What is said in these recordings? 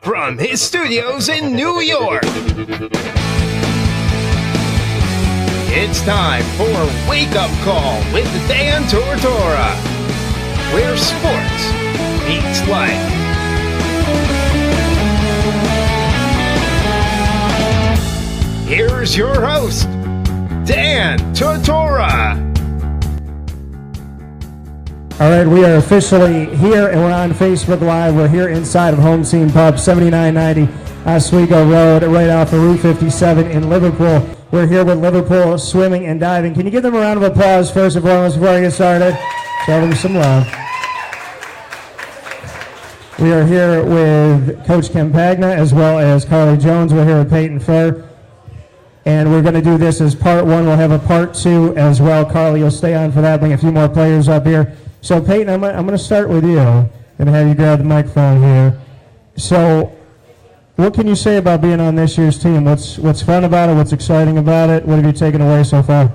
from his studios in New York. It's time for Wake Up Call with Dan Tortora, where sports meets life. Here's your host, Dan Tortora. All right, we are officially here, and we're on Facebook Live. We're here inside of Home Team Pub, 7990 Oswego Road, right off of Route 57 in Liverpool. We're here with Liverpool Swimming and Diving. Can you give them a round of applause first and foremost before I get started? Show them some love. We are here with Coach Campagna as well as Carly Jones. We're here with Payton Furr. And we're going to do this as part one. We'll have a part two as well. Carly, you'll stay on for that. Bring a few more players up here. So, Payton, I'm going to start with you and have you grab the microphone here. So, what can you say about being on this year's team? What's fun about it? What's exciting about it? What have you taken away so far?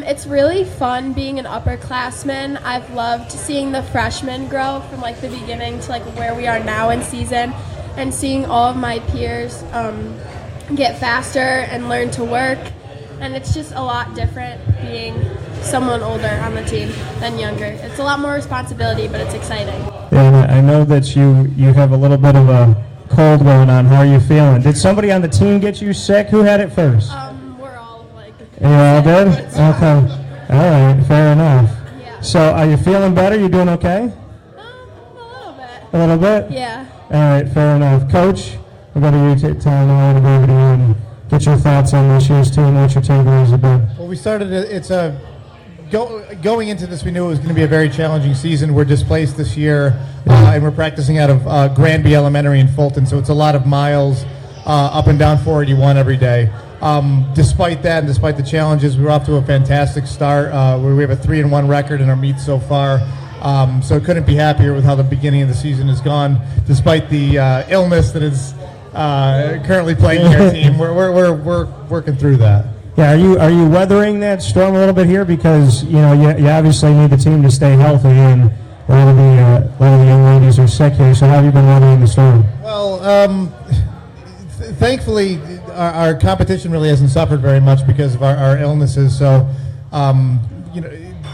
It's really fun being an upperclassman. I've loved seeing the freshmen grow from like the beginning to like where we are now in season, and seeing all of my peers get faster and learn to work. And it's just a lot different being someone older on the team than younger. It's a lot more responsibility, but it's exciting. Yeah, I know that you have a little bit of a cold going on. How are you feeling? Did somebody on the team get you sick? Who had it first? We're all like... You all did? Okay. All right, fair enough. Yeah. So are you feeling better? You doing okay? A little bit. A little bit? Yeah. All right, fair enough. Coach, we're going to take time now to go over to you and get your thoughts on this year's team. What your takeaways have been? Well, we started going into this, we knew it was going to be a very challenging season. We're displaced this year, and we're practicing out of Granby Elementary in Fulton, so it's a lot of miles up and down 481 every day. Despite that, and despite the challenges, we were off to a fantastic start. We have a 3-1 record in our meets so far. So couldn't be happier with how the beginning of the season has gone, despite the illness that is currently plaguing our team. We're working through that. Yeah, are you weathering that storm a little bit here, because you obviously need the team to stay healthy, and a lot of the young ladies are sick here. So how have you been weathering the storm? Well, thankfully our competition really hasn't suffered very much because of our illnesses. So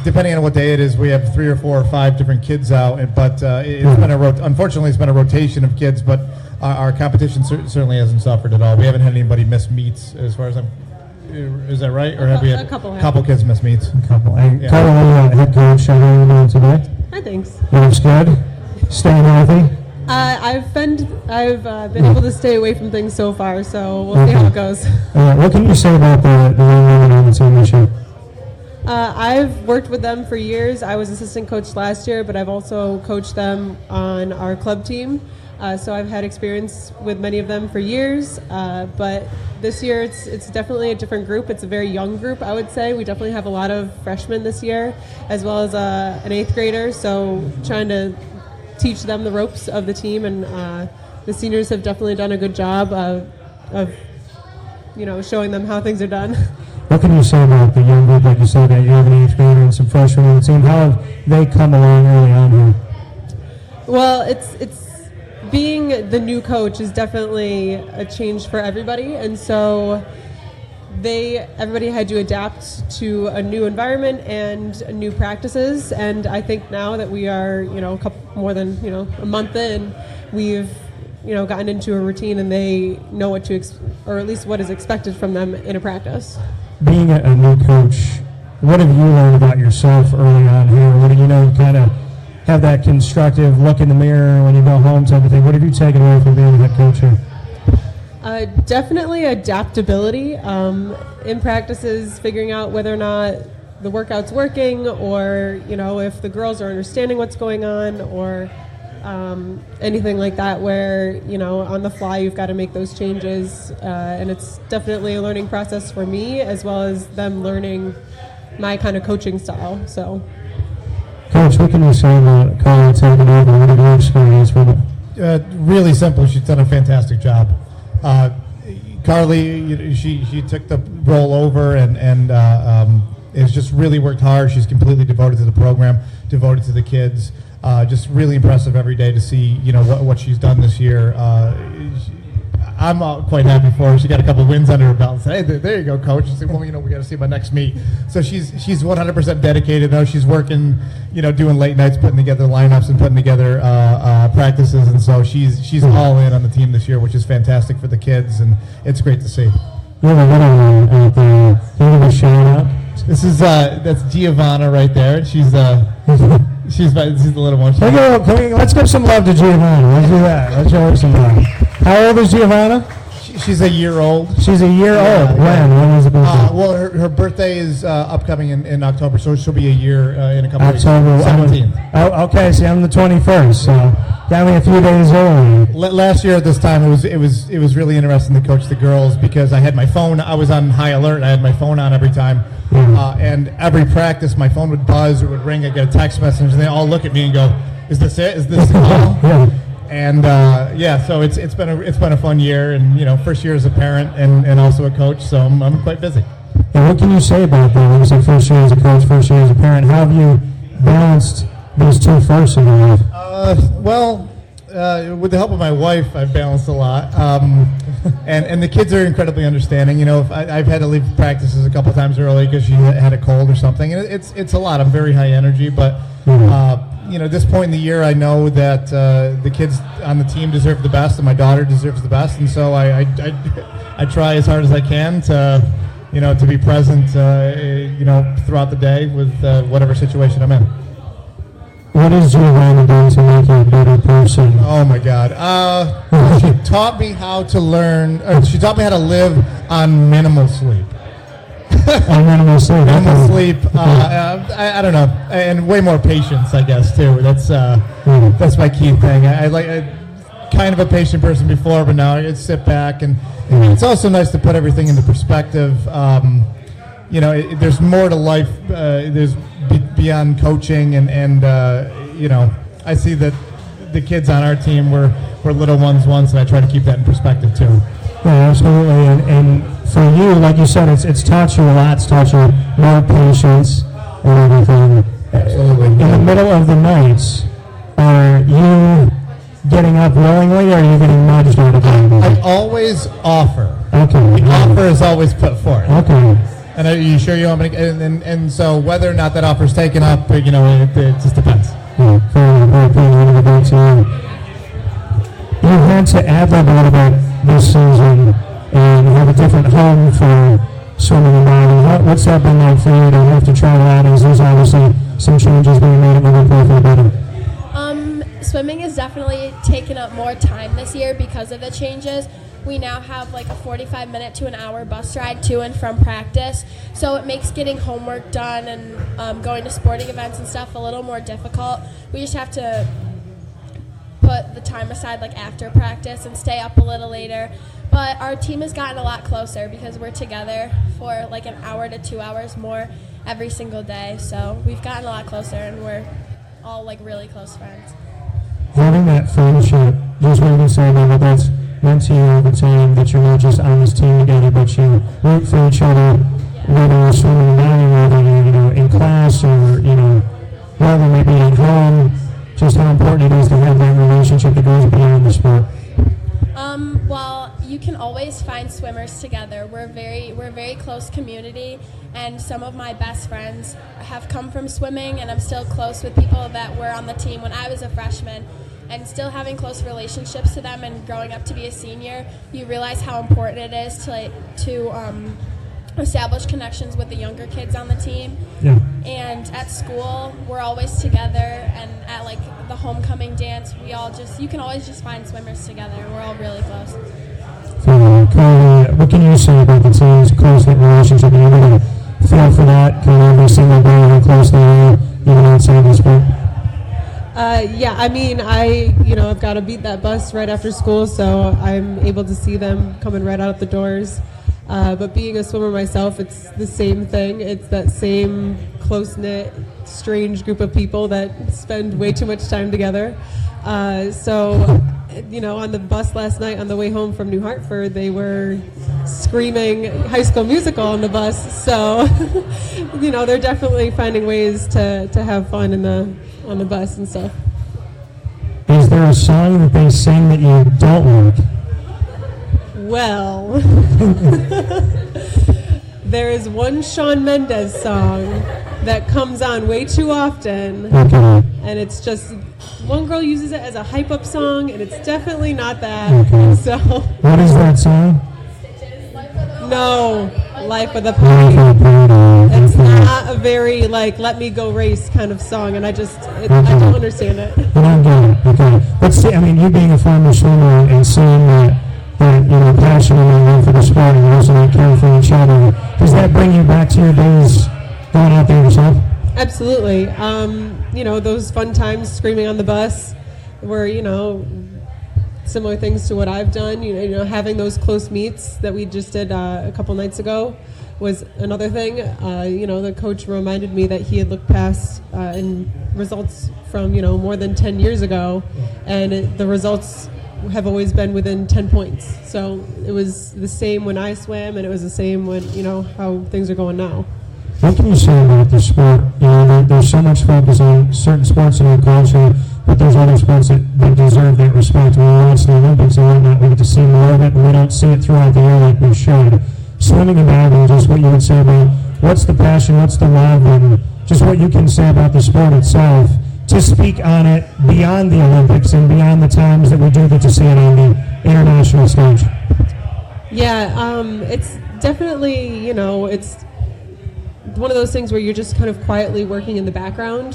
depending on what day it is, we have 3 or 4 or 5 different kids out. But unfortunately it's been a rotation of kids. But our competition certainly hasn't suffered at all. We haven't had anybody miss meets, as far as is that right? Or have we had a couple kids miss meets? A couple. Hey, Carol, head coach, how are you doing today? Hi, thanks. Looks good. Staying healthy. I've been able to stay away from things so far, so we'll see how it goes. What can you say about the young women on the team this year? I've worked with them for years. I was assistant coach last year, but I've also coached them on our club team. So I've had experience with many of them for years, but this year it's definitely a different group. It's a very young group, I would say. We definitely have a lot of freshmen this year, as well as an 8th grader, so trying to teach them the ropes of the team, and the seniors have definitely done a good job of showing them how things are done. What can you say about the young group? Like you said, that you have an 8th grader and some freshmen on the team. How have they come along early on here? Well, it's being the new coach is definitely a change for everybody, and so everybody had to adapt to a new environment and new practices. And I think now that we are, more than a month in, we've gotten into a routine, and they know what to or at least what is expected from them in a practice. Being a new coach, what have you learned about yourself early on here? What do you kind of have that constructive look in the mirror when you go home type of thing? What have you taken away from being a head coach here? Definitely adaptability in practices, figuring out whether or not the workout's working, or if the girls are understanding what's going on, or anything like that, where on the fly you've got to make those changes, and it's definitely a learning process for me, as well as them learning my kind of coaching style. So, Coach, what can you say about Carly taking over? What have you experienced with it? Really simple. She's done a fantastic job. Carly, she took the role over and has just really worked hard. She's completely devoted to the program, devoted to the kids. just really impressive every day to see, what she's done this year. I'm quite happy for her. She got a couple wins under her belt and said, hey, there you go, coach. She said, well, we got to see about next meet. So she's 100% dedicated. Now she's working, doing late nights, putting together lineups and putting together practices. And so she's all in on the team this year, which is fantastic for the kids, and it's great to see. You have a little one out there. Can you give a shout out? This is that's Giovanna right there. She's the little one. Let's give some love to Giovanna. Let's do that. Let's show her some love. How old is Giovanna? She's a year old. She's a year old. When is the birthday? Well, her birthday is upcoming in October, so she'll be a year in a couple of weeks. October 17th. Oh, okay. See, I'm the 21st, so got me a few days early. Last year at this time, it was really interesting to coach the girls because I had my phone. I was on high alert. I had my phone on every time, and every practice, my phone would buzz or would ring. I'd get a text message, and they all look at me and go, "Is this it? Is this the call?" Yeah. And so it's been a fun year, and first year as a parent and also a coach, so I'm quite busy. And what can you say about that? Like I said, first year as a coach, first year as a parent. How have you balanced these two firsts in your life? With the help of my wife, I've balanced a lot, and the kids are incredibly understanding. I've had to leave practices a couple times early because she had a cold or something, and it's a lot. I'm very high energy, but. At this point in the year, I know that the kids on the team deserve the best, and my daughter deserves the best, and so I try as hard as I can to, to be present, throughout the day with whatever situation I'm in. What is Giovanna doing to make you a better person? Oh my God! She taught me how to she taught me how to live on minimal sleep. Minimal sleep. Minimal sleep. I don't know, and way more patience, I guess, too. That's my key thing. I'm kind of a patient person before, but now I just sit back, and it's also nice to put everything into perspective. There's more to life. There's beyond coaching, and I see that the kids on our team were little ones once, and I try to keep that in perspective too. Yeah, absolutely. And for you, like you said, it's taught you a lot. It's taught you more patience and everything. Absolutely. In the middle of the nights, are you getting up willingly, or are you getting nudged out of bed? I always offer. Okay. The offer is always put forth. Okay. And are you sure you want me to? And so whether or not that offer is taken up, it just depends. Yeah, very appreciative to you. You had to ad-lib a little bit this season and have a different home for swimming and diving. What's that been like for you to have to travel out? As there's obviously some changes being made at Liverpool for the better. Swimming has definitely taken up more time this year because of the changes. We now have like a 45-minute to an hour bus ride to and from practice, so it makes getting homework done and going to sporting events and stuff a little more difficult. We just have to put the time aside like after practice and stay up a little later. But our team has gotten a lot closer because we're together for like an hour to 2 hours more every single day. So we've gotten a lot closer, and we're all like really close friends. Having that friendship, just what you say about what that's meant to you over time, that you're not just on this team together, but you root for each other, whether you're swimming and diving, whether you're in class or whether maybe at home. Just how important it is to have that relationship that goes beyond the sport. Well, you can always find swimmers together. We're a very close community, and some of my best friends have come from swimming, and I'm still close with people that were on the team when I was a freshman. And still having close relationships to them, and growing up to be a senior, you realize how important it is to establish connections with the younger kids on the team. Yeah. And at school, we're always together, and at like the homecoming dance, you can always just find swimmers together. We're all really close. Carly, what can you say about the team's close-knit relationship? Are you able to feel for that kind of every single day, how close they are, even outside the sport? Yeah, I mean, I've got to beat that bus right after school, so I'm able to see them coming right out the doors. But being a swimmer myself, it's the same thing. It's that same close-knit, strange group of people that spend way too much time together. So, on the bus last night on the way home from New Hartford, they were screaming High School Musical on the bus. So, they're definitely finding ways to have fun on the bus and stuff. there a song that they sing that you don't like? Well, there is one Shawn Mendes song that comes on way too often, and it's just one girl uses it as a hype up song, and it's definitely not that. Okay. So what is that song? No, Life of the Party. It's not a very let me go race kind of song, and I don't understand it. I don't get it. Okay, but see, I mean, you being a former swimmer and seeing that passion and love for the sport and also that care for each other, does that bring you back to your days going out there yourself? Absolutely. Those fun times screaming on the bus were, similar things to what I've done. Having those close meets that we just did a couple nights ago was another thing. The coach reminded me that he had looked past in results from, more than 10 years ago, and the results have always been within 10 points. So it was the same when I swam, and it was the same when, how things are going now. What can you say about the sport? There's so much focus on certain sports in our culture, but there's other sports that deserve that respect. When we watch the Olympics and whatnot, we get to see more of it, and we don't see it throughout the year like we should. Swimming and diving, just what you would say about what's the passion, what's the love, and just what you can say about the sport itself to speak on it beyond the Olympics and beyond the times that we do get to see it on the international stage. Yeah, it's definitely, it's one of those things where you're just kind of quietly working in the background,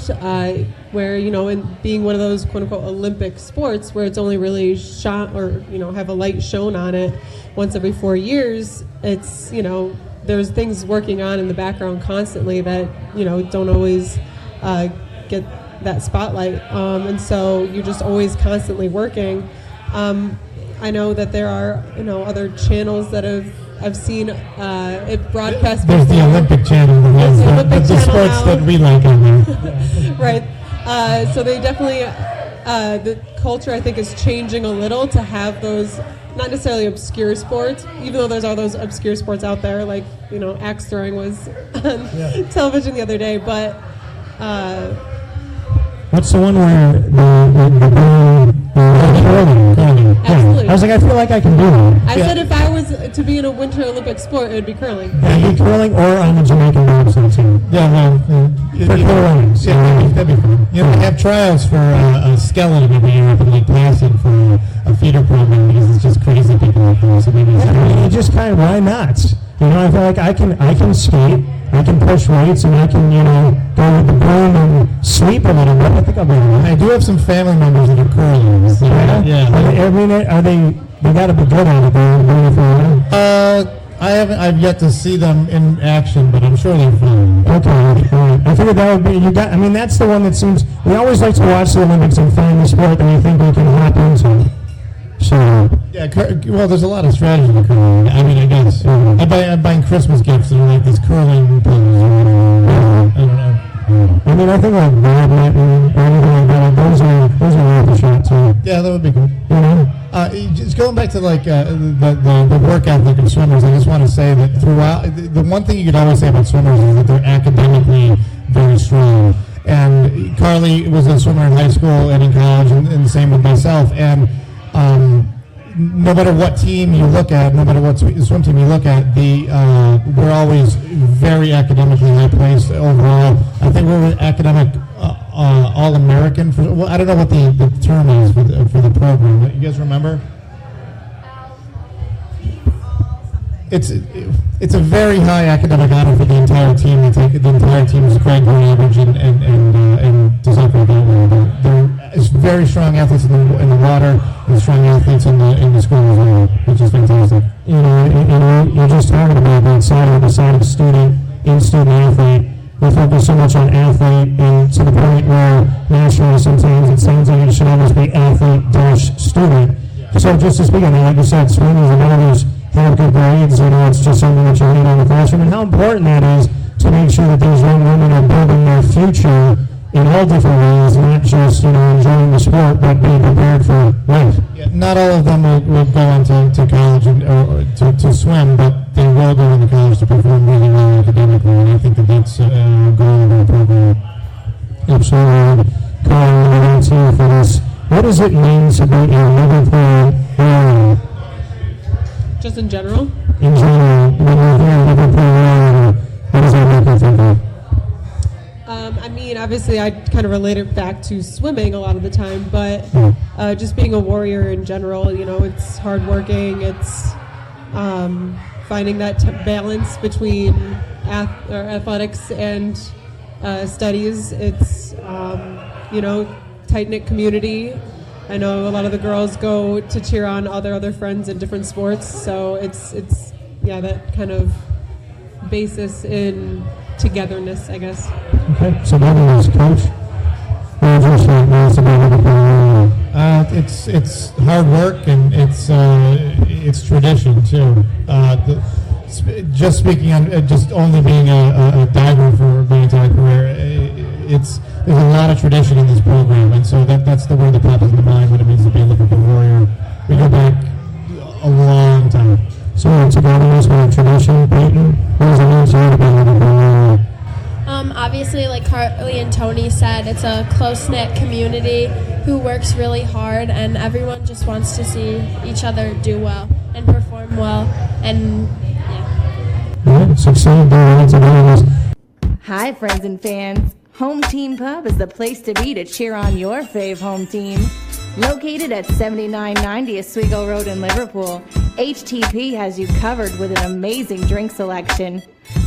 where, in being one of those quote-unquote Olympic sports where it's only really shot or, have a light shown on it once every 4 years, it's, there's things working on in the background constantly that, don't always get that spotlight. And so you're just always constantly working. I know that there are, other channels that I've seen it broadcast. There's the Olympic channel that has the sports now that we like on there. Right. So they definitely, the culture I think is changing a little to have those, not necessarily obscure sports, even though there's all those obscure sports out there, like, axe throwing was on television the other day, but... What's the one where the curling? Absolutely. I was like, I feel like I can do that. I said if I was to be in a Winter Olympic sport, it would be curling. Yeah, be curling or on the Jamaican bobsled team. Yeah, for curling. Yeah, that'd be fun. They have tryouts for a skeleton every year up in Lake Placid for a feeder program because it's just crazy people out there. So maybe just kind of, why not? I feel like I can skate, I can push weights, and I can, go with the broom and sweep a little bit. I think I'll be all right. I do have some family members that are curlers. Yeah. They got to be good at it. They're doing it for a while. I've yet to see them in action, but I'm sure they're fine. Okay, all right. I figured that would be, that's the one that seems, we always like to watch the Olympics and find the sport that we think we can hop into. So well, there's a lot of strategy to curling. I mean, I guess I'm buying Christmas gifts and like these curling things. I don't know. I think like badminton or anything like that. Those are worth a shot too. Yeah, that would be cool. Just going back to the work ethic of swimmers, I just want to say that throughout the one thing you could always say about swimmers is that they're academically very strong. And Carly was a swimmer in high school and in college, and the same with myself. And no matter what team you look at, no matter what swim team you look at, we're always very academically high placed overall. I think we're academic All-American. I don't know what the term is for the program. You guys remember? It's a very high academic honor for the entire team. The entire team is Craig on average and deserve it that way. There's very strong athletes in the water and strong athletes in the school as well, which is fantastic. You're just talking about that side of student in student athlete. We focus so much on athlete, and to the point where nationally sometimes it sounds like it should almost be athlete-student. So just to speak on that, like you said, swimmers and others have good grades, it's just something that you need in the classroom, and how important that is to make sure that these young women are building their future in all different ways, not just, enjoying the sport, but being prepared for life. Yeah, not all of them will go on to college or to swim, but they will go into college to perform really well academically, and I think that's a goal of our program. Absolutely. Carl, we're going to you for this what does it mean to be a Liverpool Warrior? Just in general? In general, when you hear Liverpool Warrior, what does that make you think of? I mean, obviously, I kind of relate it back to swimming a lot of the time, but just being a warrior in general, you know, it's hardworking. It's finding that balance between athletics and studies. It's, you know, tight-knit community. I know a lot of the girls go to cheer on all their other friends in different sports, so it's that kind of basis in togetherness, I guess. Okay, so that is Coach. What would you say is about Liverpool? It's hard work and it's tradition too. Just speaking on just only being a diver for my entire career, there's a lot of tradition in this program, and so that's the word that pops into mind when it means to be a Liverpool Warrior. We go back a long time. So togetherness with tradition, Payton, what does it mean to you to be a Liverpool Warrior? Obviously, like Carly and Tony said, it's a close-knit community who works really hard, and everyone just wants to see each other do well and perform well, and yeah. Succeed, togetherness. Hi, friends and fans. Home Team Pub is the place to be to cheer on your fave home team. Located at 7990 Oswego Road in Liverpool, HTP has you covered with an amazing drink selection.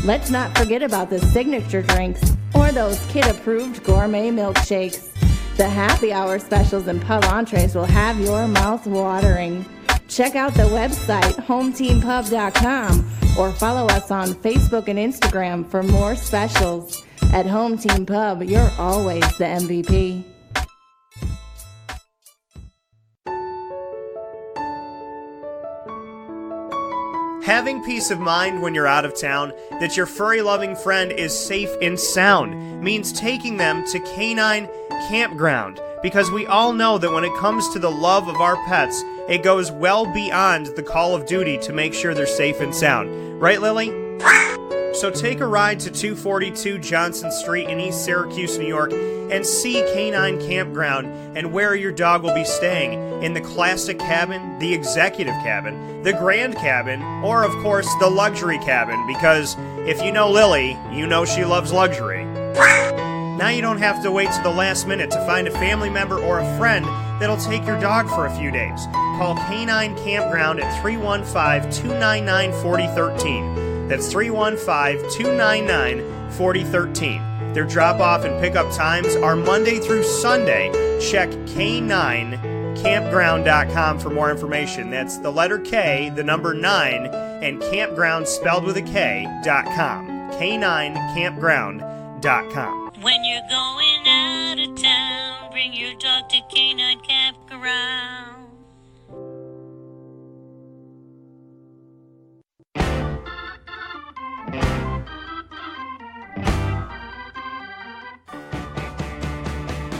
Let's not forget about the signature drinks or those kid-approved gourmet milkshakes. The happy hour specials and pub entrees will have your mouth watering. Check out the website, hometeampub.com, or follow us on Facebook and Instagram for more specials. At Home Team Pub, you're always the MVP. Having peace of mind when you're out of town that your furry-loving friend is safe and sound means taking them to Canine Kampground, because we all know that when it comes to the love of our pets, it goes well beyond the call of duty to make sure they're safe and sound. Right, Lily? So take a ride to 242 Johnson Street in East Syracuse, New York, and see Canine Kampground and where your dog will be staying in the classic cabin, the executive cabin, the grand cabin, or of course the luxury cabin, because if you know Lily, you know she loves luxury. Now you don't have to wait to the last minute to find a family member or a friend that'll take your dog for a few days. Call Canine Kampground at 315-299-4013. That's 315-299-4013. Their drop-off and pickup times are Monday through Sunday. Check K9Kampground.com for more information. That's the letter K, the number 9, and Kampground spelled with a K.com. K9Kampground.com. When you're going out of town, bring your dog to Canine Kampground.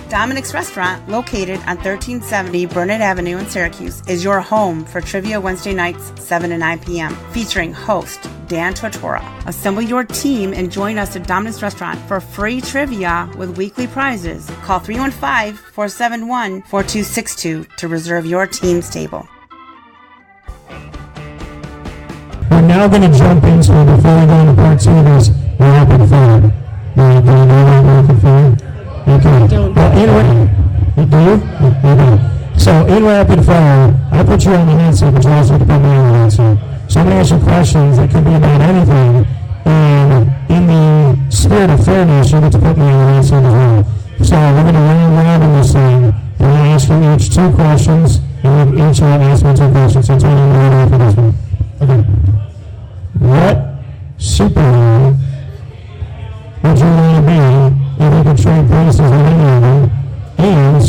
Dominick's Restaurant, located on 1370 Burnett Avenue in Syracuse, is your home for Trivia Wednesday nights, 7 to 9 p.m., featuring host Dan Tortora. Assemble your team and join us at Dominick's Restaurant for free trivia with weekly prizes. Call 315-471-4262 to reserve your team's table. We're now going to jump into, before we go into part 2 of this, rapid fire. Do you know that rapid fire? Okay. So in rapid fire, I put you on the hot seat, but you also have to put me on the hot seat. So I'm going to ask you questions that could be about anything, and in the spirit of fairness, you get to put me on the hot seat as well. So we're going to round robin this thing. I'm going to ask you each 2 questions, and you each will ask me 2 questions. So Tony, I'm going to for this one. Okay. What superhero would you want to be if you could trade places with any of them? And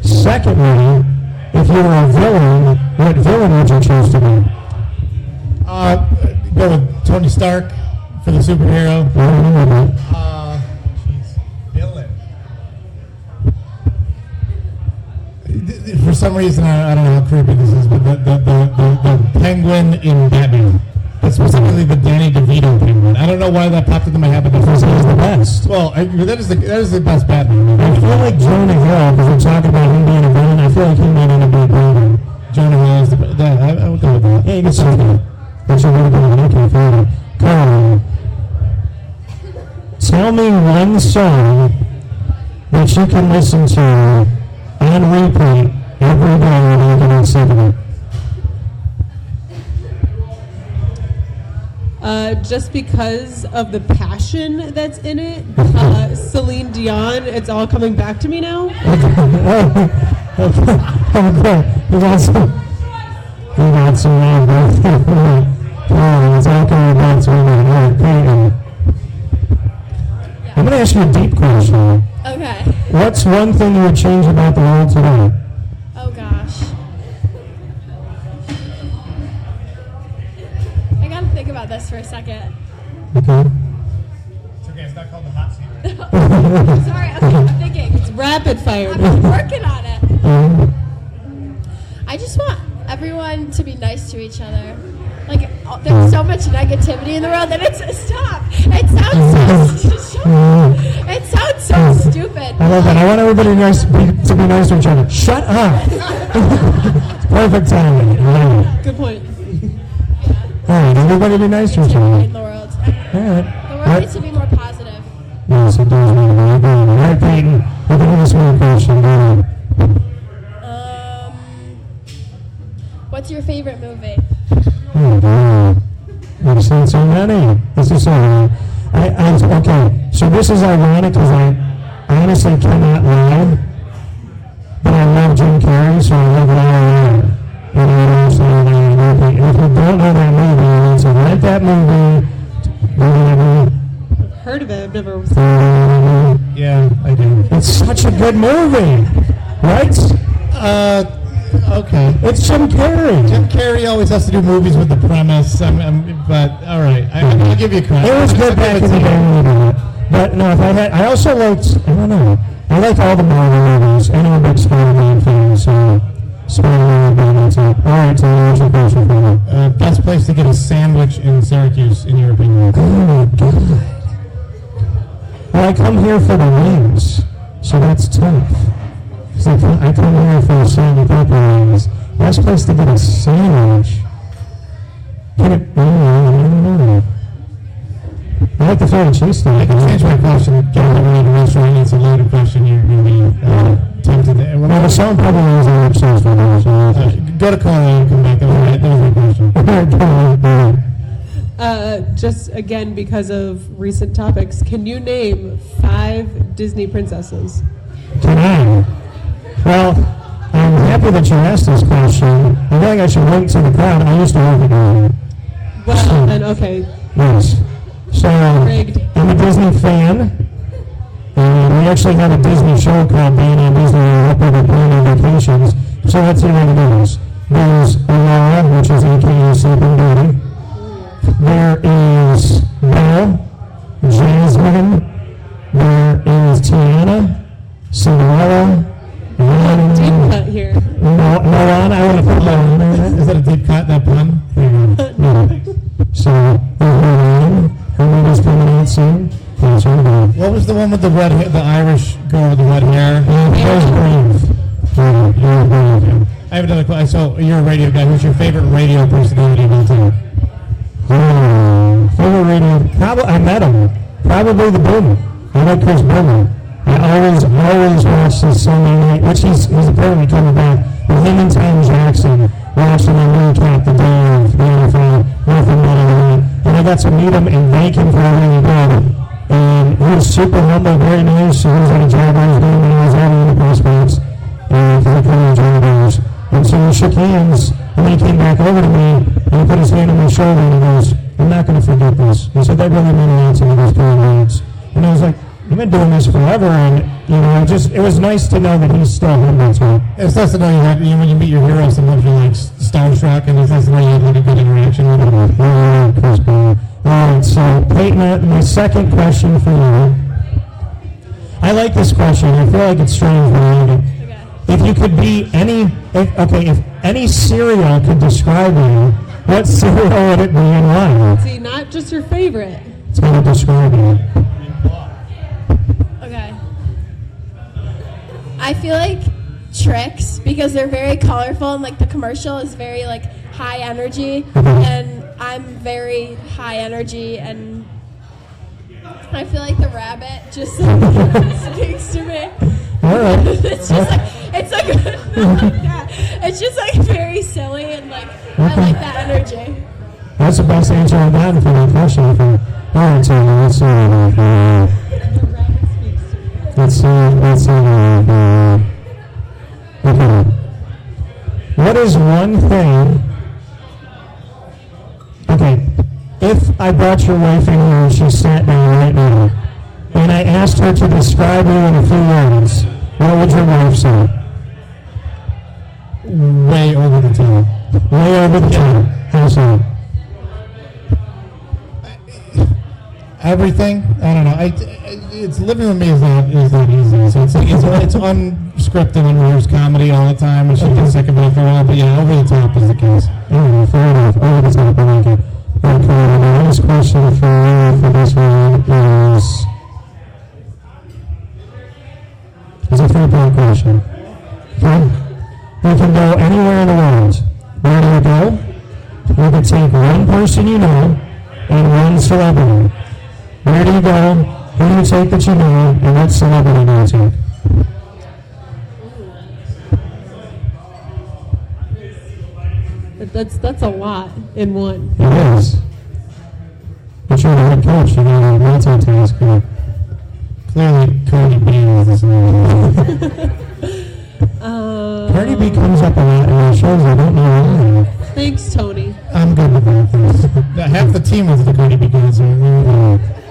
secondly, if you were a villain, what villain would you choose to be? Go with Tony Stark for the superhero. Villain. For some reason, I don't know how creepy this is, but the penguin in Batman. The specifically the Danny DeVito penguin. I don't know why that popped into my head, but because he's the best. Well, that is the best Batman movie. I feel like Jonah Hill, because we're talking about him being a villain, I feel like he might end up being Batman. Jonah Hill is the best. I would go with that. Yeah, you can say that. That's a little bit of an okay favorite. Carl, tell me one song that you can listen to on repeat every day when you're getting sick of it. Just because of the passion that's in it, Celine Dion, it's all coming back to me now. Okay. You got some it's all coming back to me now. Payton. I'm going to ask you a deep question. Okay. What's one thing you would change about the world today? Oh gosh. I gotta think about this for a second. Okay. It's okay, it's not called the hot seat. Sorry, okay, I'm thinking. It's rapid fire. I'm working on it. I just want everyone to be nice to each other. Like, there's so much negativity in the world that stop. It sounds so stupid. I love that. I want everybody to be nice to each other. Shut up. Perfect timing. Good point. All right, everybody be nice to each other. In the world. All right. The world needs to be more positive. Yes, it does. All right, Payton. We're going to this one question. Go ahead. What's your favorite movie? Oh, God. I've seen so many. This is so okay, so this is ironic because I honestly cannot lie, but I love Jim Carrey, so I love Liar. And I understand that movie. And if you don't know that movie, you need to rent that movie. I've heard of it. I've never seen it. Yeah, I do. It's such a good movie, right? Okay. It's Jim Carrey. Jim Carrey always has to do movies with the premise. But all right, I'll give you credit. It was good back in the day. But no, I also liked. I don't know. I like all the Marvel movies. And I'm a big Spider-Man fan, so Spider-Man would be nice. All right, so what's your question for me? Best place to get a sandwich in Syracuse, in your opinion? Oh my God. Well, I come here for the wings, so that's tough. So I come here for the salty pepper wings. Best place to get a sandwich. I don't know. I like the Philly cheesesteak. I can change my question. Get it at a restaurant. It's a loaded question. You're going to be tempted to. Well, the song probably is an upstairs for me. Go to Carl and come back. That was my question. Just again, because of recent topics, can you name 5 Disney princesses? Can I? Well, I'm happy that you asked this question. I feel like I should link to the crowd. I used to work at Winn. Well, then, okay. Yes. So, Rigged. I'm a Disney fan. And we actually have a Disney show called Being on Disney World Planning Vacations. So let's see what it is. There's Laura, which is a.k.a. Sleeping Beauty. There is Belle, Jasmine. There is Tiana, Cinderella. Deep cut here. Moana, I want to put Moana in there. Is that a deep cut, that pun? No. So, her movie's coming out soon. What was the one with the red hair, the Irish girl with the red hair? That was Brave. You're Brave. I have another question. So, you're a radio guy. Who's your favorite radio personality of all time? Favorite radio? Probably, I met him. Probably the Boomer. I like Chris Boomer. I always watch this Sunday night, which he's apparently coming back, with him and Tom Jackson watching the recap the day of the NFL, nothing better than that. And I got to meet him and thank him for everything he did. And he was super humble, very nice. He was at a Jaguars game and I was out in the prospects for the Kentucky Jaguars. And so we shook hands, and then he came back over to me, and he put his hand on my shoulder, and he goes, "I'm not going to forget this." He said, "That really meant a lot to me, those kind of words." And I was like, "You've been doing this forever," and it was nice to know that he's still humble too. It's nice to know when you meet your hero, sometimes you're like starstruck, and it's nice to know you had like a good interaction with him. All right, so Payton, my second question for you. I like this question. I feel like it's strange when I read it. If you could be if any cereal could describe you, What cereal would it be and why? See, not just your favorite. It's going to describe you. Okay. I feel like Tricks, because they're very colorful and like the commercial is very like high energy, and I'm very high energy, and I feel like the rabbit just speaks to me. All right. It's just like it's just like very silly, and like I like that energy. That's the best answer I've gotten for that question. All right, so let's see. Okay. What is one thing? Okay, if I brought your wife in here and she sat down right now, and I asked her to describe you in a few words, what would your wife say? Way over the top. Way over the top. How so? Everything. I don't know. It's living with me is not easy. So it's unscripted and rehearsed comedy all the time, and she gets sick of it for a while. But yeah, over the top is the case. Fair enough. Over the top. I like it. Okay. The last question for you for this one is a 3-part question. Okay. You can go anywhere in the world. Where do you go? You can take one person you know and one celebrity. Where do you go? Who do you take that you know? And what celebrity do you take? That's a lot in one. It is. But you're the head coach. You got to multitask here. Clearly, Cardi B is the celebrity. Cardi B comes up a lot in our shows. I don't know why. Thanks, Tony. I'm good with that. Half the team was the Cardi B concert.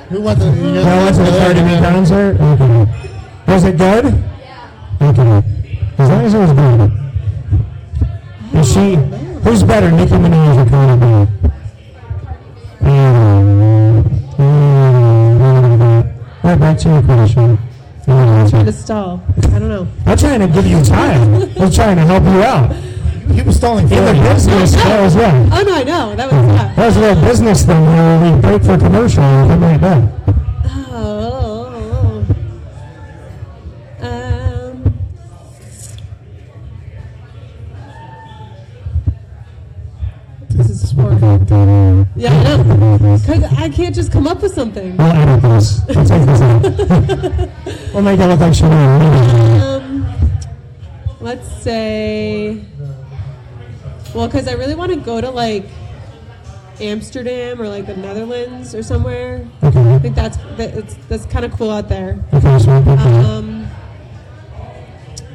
Who went to the Cardi B concert? Okay. Was it good? Yeah. Okay. As long as it was good. Is she? Who's better, Nicki Minaj or Cardi B? Right, back to your question. I'm trying to stall. I don't know. I'm trying to give you time. I'm trying to help you out. He was stalling for in the business as well. Oh no, I know. That was that was a little business thing where we break for commercial and come right back. This is sport. Yeah, I know. Because I can't just come up with something. We'll edit this. We'll take this out. We'll make it look like Charney. Let's say, well, because I really want to go to like Amsterdam or like the Netherlands or somewhere. Okay. I think that's kind of cool out there. Okay, so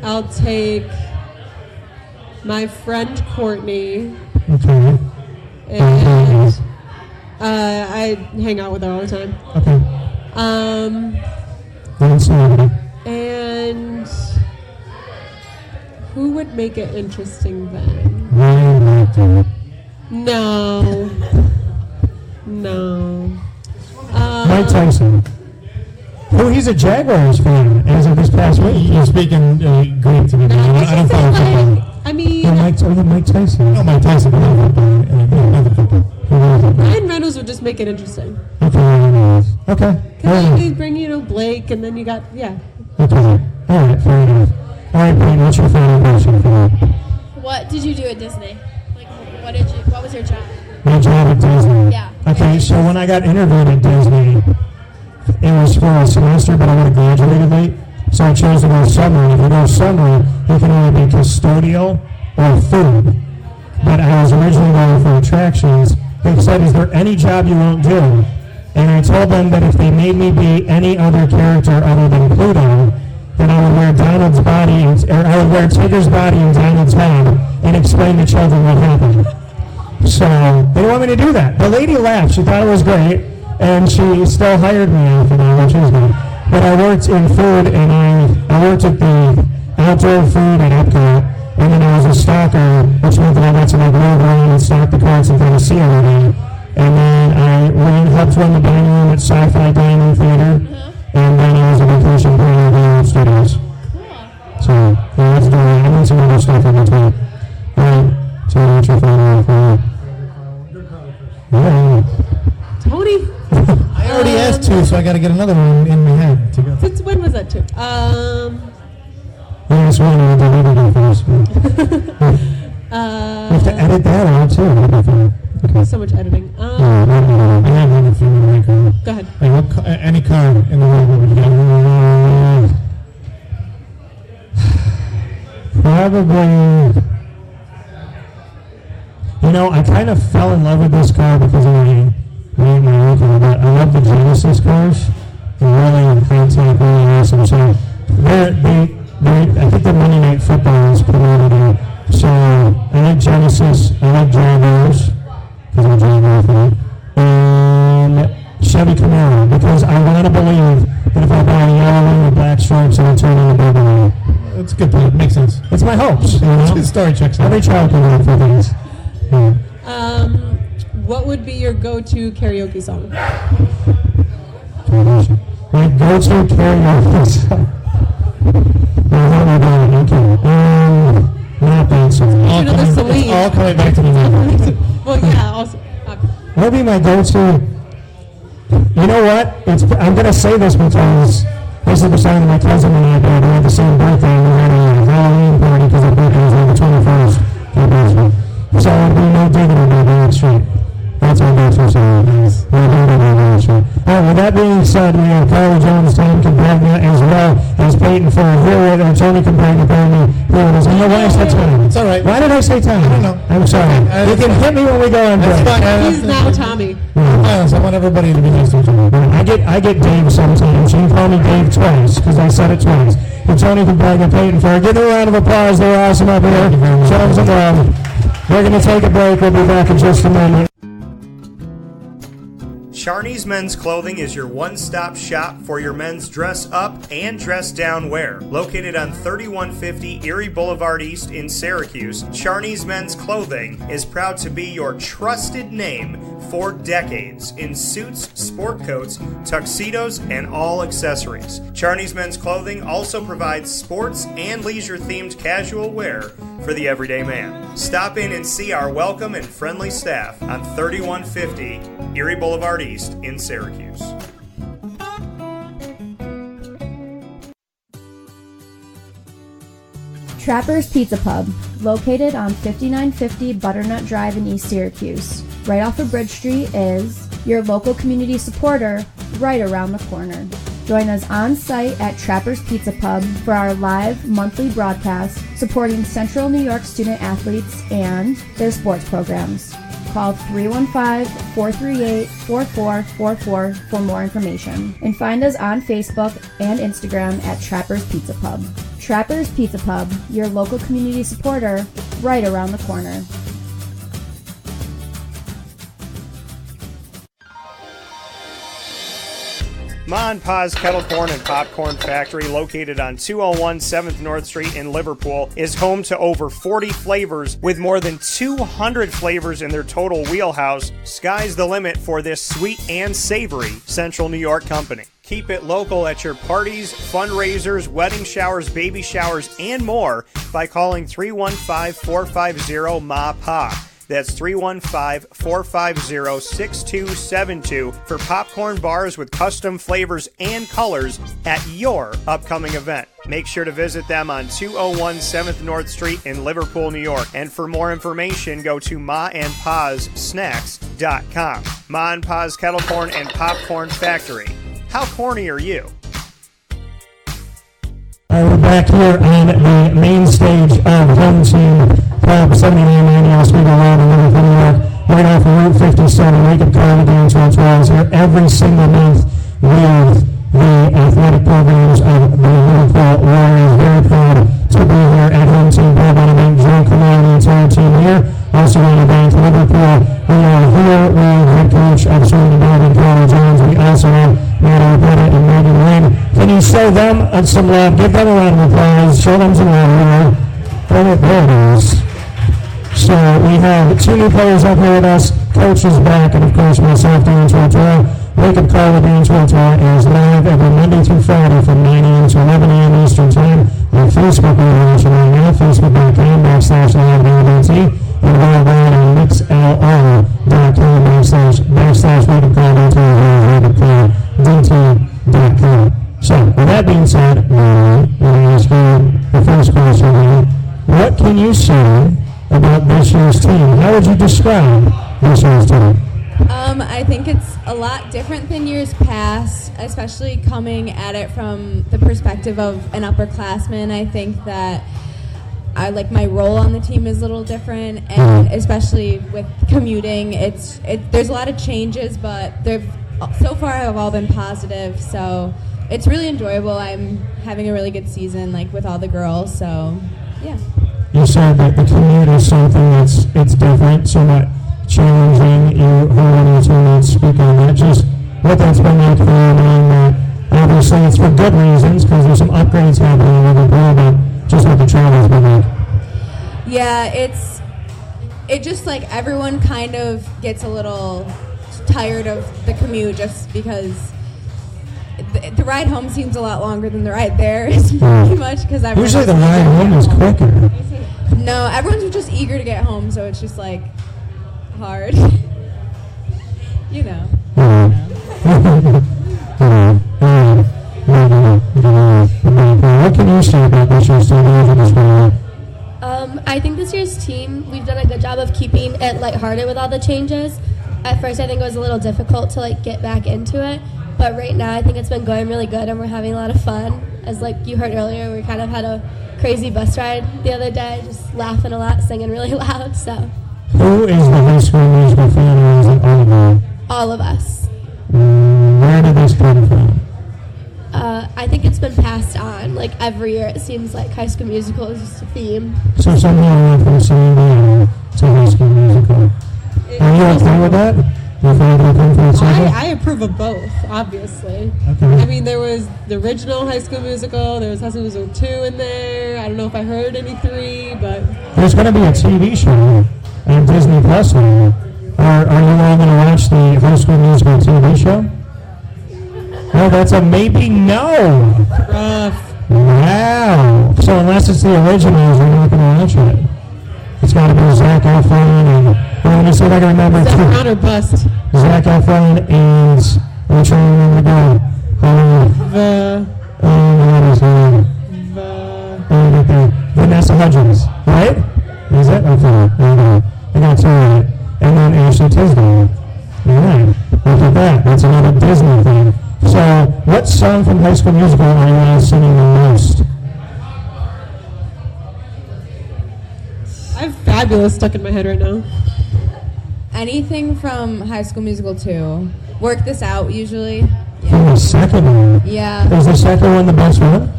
I'll take my friend Courtney. Okay. And I hang out with her all the time. Okay. And who would make it interesting then? No. Mike Tyson. Oh, he's a Jaguars fan as of this past week. You're speaking Greek to me. I don't follow football. I mean, Mike Tyson. No, Mike Tyson. Ryan Reynolds would just make it interesting. Okay. Because you bring, Blake, and then you got, yeah. Okay. All right, fair enough. All right, Payton, what's your final question for me? What did you do at Disney? Like, what was your job? My job at Disney? Yeah. Okay, so when I got interviewed at Disney, it was for a semester, but I would have graduated late. So I chose to go summer. If you go summer, you can only be custodial or food. But I was originally going for attractions. They said, is there any job you won't do? And I told them that if they made me be any other character other than Pluto, then I would wear Donald's body, or I would wear Tigger's body in Donald's head and explain to children what happened. So they didn't want me to do that. The lady laughed. She thought it was great, and she still hired me after that, which is good. But I worked in food, and I worked at the outdoor food at Epcot, and then I was a stalker, which meant that I got to move around and stock the carts in front of see everything. And then I helped run the dining room at Sci-Fi Dining Theater, and then I was a vacation planner at Hollywood Studios. Cool. So that's doing. I did some other stuff in between. All right. So what's your final one for you? Yeah. Tony. I already asked 2, so I got to get another one in my head to go. Since when was that 2? Last one, I deleted it first. You have to edit that out too. Okay. So much editing. I have one if you want to make one. Go ahead. Like any car in the world would get. Probably. You know, I kind of fell in love with this car because of my uncle, but I love the Genesis cars. They're really high-tech, really awesome. So I think the Monday Night Football is promoted it. So I like Genesis, I like Jaguars, because I drive with it, and Chevy Camaro, because I want to believe that if I buy a yellow one with black stripes, it'll turn into a bourbon. That's a good point. Makes sense. It's my hopes. You know? The story checks out. Every child can learn for things. Yeah. What would be your go-to karaoke song? My go-to karaoke song. Not that song. It's all coming back to me now. Well, yeah, also. What would be my go-to? You know what? I'm going to say this because this is the song that my cousin and I did. We had the same birthday, and we had a Halloween party because our birthday was on the 21st. So it would be No Diggity by Bad Street. That's our go-to song. Alright, with that being said, we have Carly Jones, Tony Campagna, as well as Payton Furr here with Tony Campagna. Here it is. You know why I said Tony? It's alright. Why did I say Tony? I don't know. I'm sorry. You can hit me when we go on break. He's now Tommy. Yes, I want everybody to be nice to each other. I get Dave sometimes. You can call me Dave twice, because I said it twice. But Tony Campagna, Payton Furr, give them a round of applause. They're awesome up here. Show them some love. We're going to take a break. We'll be back in just a minute. Charney's Men's Clothing is your one-stop shop for your men's dress-up and dress-down wear. Located on 3150 Erie Boulevard East in Syracuse, Charney's Men's Clothing is proud to be your trusted name for decades in suits, sport coats, tuxedos, and all accessories. Charney's Men's Clothing also provides sports and leisure-themed casual wear for the everyday man. Stop in and see our welcome and friendly staff on 3150 Erie Boulevard East in Syracuse. Trapper's Pizza Pub, located on 5950 Butternut Drive in East Syracuse. Right off of Bridge Street is your local community supporter right around the corner. Join us on site at Trapper's Pizza Pub for our live monthly broadcast supporting Central New York student athletes and their sports programs. Call 315-438-4444 for more information. And find us on Facebook and Instagram at Trapper's Pizza Pub. Trapper's Pizza Pub, your local community supporter right around the corner. Ma and Pa's Kettle Corn and Popcorn Factory, located on 201 7th North Street in Liverpool, is home to over 40 flavors with more than 200 flavors in their total wheelhouse. Sky's the limit for this sweet and savory Central New York company. Keep it local at your parties, fundraisers, wedding showers, baby showers, and more by calling 315-450-MA-PA. That's 315-450-6272 for popcorn bars with custom flavors and colors at your upcoming event. Make sure to visit them on 201 7th North Street in Liverpool, New York. And for more information, go to maandpassnacks.com. Ma and Pa's Kettle Corn and Popcorn Factory. How corny are you? We're back here on the main stage of Home Team Pub, 7990 Oswego Road in Liverpool, New York, right off of Route 57. Wake Up Carvel, Dan Tortora is here every single month with the athletic programs of the Liverpool Warriors. Very proud to be here at Home Team Pub. I want to thank Joe Kamau and the entire team here. Also want to thank Liverpool. We are here with head coach of Swimming and Carly Jones. We also have Natalie Petit and Megan Winn. Can you show them some love? Give them a round of applause. Show them some love. There it is. So we have two new players up here with us. Coach is back, and of course myself, Dan Tortora. Wake Up Carvel, Dan Tortora is live every Monday through Friday from 9 a.m. to 11 a.m. Eastern Time on Facebook. We're watching right now, facebook.com/live-LBT, and we're live on mixlr.com/ would you describe this year's team? I think it's a lot different than years past, especially coming at it from the perspective of an upperclassman. I think that my role on the team is a little different, and especially with commuting, there's a lot of changes, but they've so far have all been positive, so it's really enjoyable. I'm having a really good season, with all the girls, so yeah. You said that the commute is something it's different, somewhat challenging. You heard one of your teammates speak on that, just what that's been like for you, and obviously it's for good reasons, because there's some upgrades happening in Liverpool, but just what the travel's been like. Yeah, it just everyone kind of gets a little tired of the commute just because the ride home seems a lot longer than the ride there is pretty much because usually the ride home is quicker. No, everyone's just eager to get home, so it's just hard. You know. What can you say about this year's team? I think this year's team, we've done a good job of keeping it lighthearted with all the changes. At first, I think it was a little difficult to get back into it, but right now I think it's been going really good, and we're having a lot of fun. As you heard earlier, we kind of had a crazy bus ride the other day, just laughing a lot, singing really loud. So. Who is the high school musical fan, or is it all of you? All of us. Where did this come from? I think it's been passed on. Every year, it seems like High School Musical is just a theme. So somehow went from singing to High School Musical. Are you okay with that? I approve of both, obviously. Okay. I mean, there was the original High School Musical, there was High School Musical 2 in there. I don't know if I heard any 3, but... There's going to be a TV show on Disney Plus now. Are you all going to watch the High School Musical TV show? Oh, that's a maybe no. Rough. Wow. So unless it's the originals, you're not going to watch it. It's got to be Zac Efron and... let me see if I can remember. Zac Efron or bust? Zac Efron and... I'm trying to remember. Vanessa Hudgens, right? Is it? Okay. I got two right. And then Ashley Tisdale. Alright. Look at that. That's another Disney thing. So, what song from High School Musical are you all singing the most? I have Fabulous stuck in my head right now. Anything from High School Musical 2. Work This Out, usually. From the second one? Yeah. Is the second one the best one?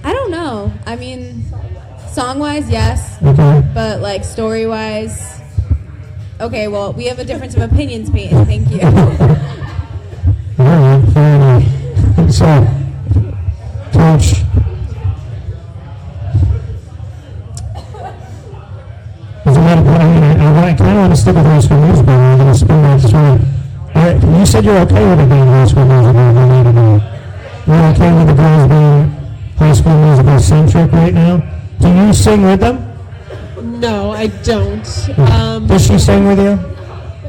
I don't know. I mean, song-wise, yes. Okay. But, story-wise... Okay, well, we have a difference of opinions, Payton. Thank you. Alright, fair enough. So, Coach... I kind of want to stick with High School Musical. I'm going to spin that story. You said you're okay with it being High School Musical. You're okay with the girls being High School Musical centric right now? Do you sing with them? No, I don't. Does she sing with you?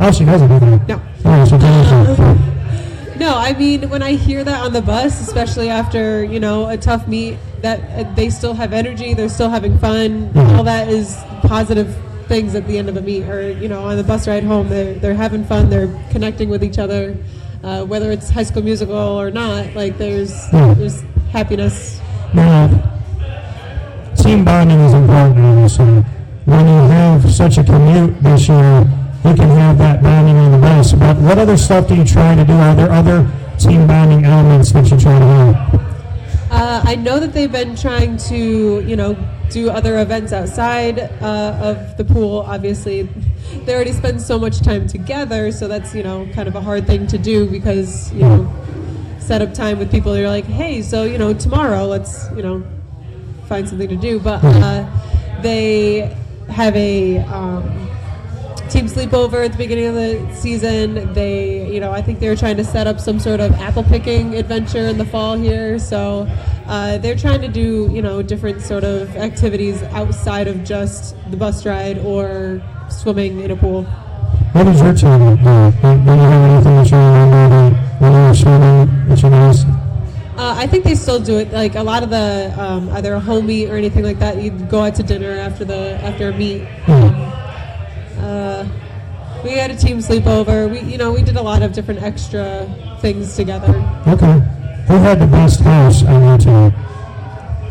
Oh, she doesn't with you. No. Oh, she doesn't. No, I mean, when I hear that on the bus, especially after, a tough meet, that they still have energy, they're still having fun, all that is positive things at the end of a meet, or on the bus ride home, they're having fun, they're connecting with each other, whether it's High School Musical or not. There's happiness. Now, team bonding is important, obviously. When you have such a commute this year, you can have that bonding on the bus. But what other stuff do you try to do? Are there other team bonding elements that you try to do? I know that they've been trying to, do other events outside of the pool. Obviously, they already spend so much time together, so that's, kind of a hard thing to do because, set up time with people. You're like, hey, so, tomorrow, let's, find something to do. But they have a team sleepover at the beginning of the season. They, I think they were trying to set up some sort of apple picking adventure in the fall here. So they're trying to do, different sort of activities outside of just the bus ride or swimming in a pool. What is your team do? Do you have anything that you remember when you were swimming that you noticed? I think they still do it. A lot of the either a home meet or anything like that, you'd go out to dinner after a meet. We had a team sleepover. We did a lot of different extra things together. Okay. Who had the best house on your team?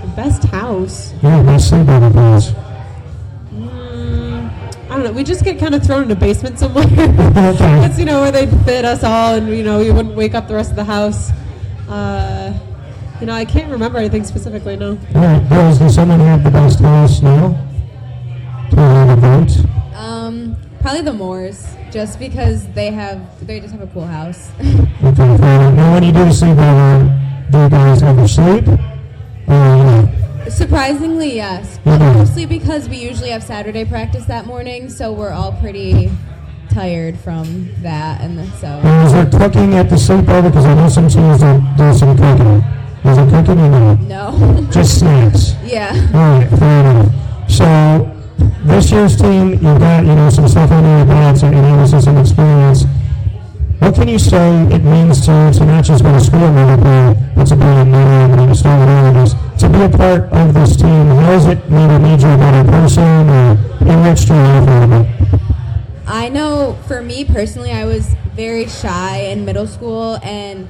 The best house? Yeah, best sleepover place. I don't know. We just get kind of thrown in a basement somewhere. Okay. It's, where they fit us all and, we wouldn't wake up the rest of the house. I can't remember anything specifically, no. All right, girls, does someone have the best house now? Do we have a vote? Probably the Moores, just because they just have a cool house. Okay, fine. Now when you do the sleepover, do you guys ever sleep? Surprisingly, yes. But mostly because we usually have Saturday practice that morning, so we're all pretty tired from that, and so. And is there cooking at the sleepover? Because I know some teams do some cooking. Is there cooking or no? No. Just snacks? Yeah. All right, fair enough. So, this year's team, you've got, some stuff under your bats and obviously some experience. What can you say it means to not just win a school in Liverpool, but to be a name and a star of others, to be a part of this team? How has it made you a better person or enriched your life a little bit? I know for me personally, I was very shy in middle school, and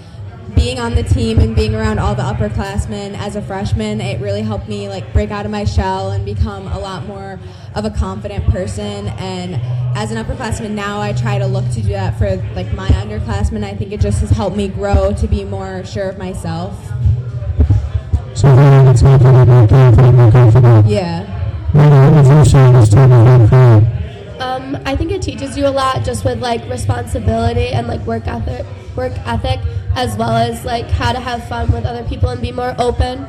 being on the team and being around all the upperclassmen as a freshman, it really helped me break out of my shell and become a lot more of a confident person. And as an upperclassman now, I try to look to do that for my underclassmen. I think it just has helped me grow to be more sure of myself. So then it's helped you be more confident. Yeah. What would you say this team has done for you? I think it teaches you a lot just with responsibility and work ethic, as well as how to have fun with other people and be more open.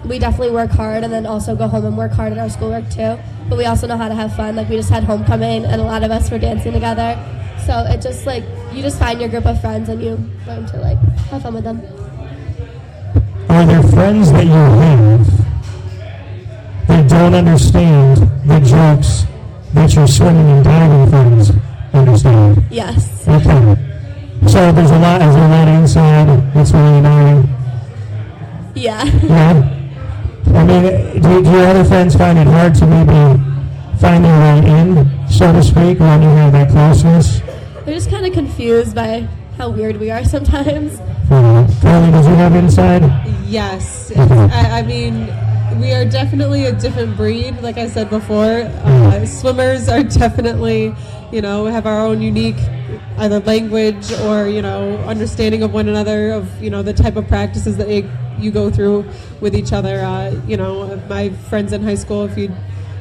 We definitely work hard and then also go home and work hard at our schoolwork too. But we also know how to have fun. We just had homecoming and a lot of us were dancing together. So it just you just find your group of friends and you learn to have fun with them. Are there friends that you have that don't understand the jokes that your swimming and diving friends understand? Yes. Okay. So is there a lot inside that's really annoying? Yeah. Yeah? I mean, do your other friends find it hard to maybe find their way in, so to speak, when you have that closeness? They're just kind of confused by how weird we are sometimes. Carly, does you have inside? Yes. I mean, we are definitely a different breed, like I said before. Swimmers are definitely, have our own unique either language or, understanding of one another, of, the type of practices that you go through with each other. My friends in high school, if you'd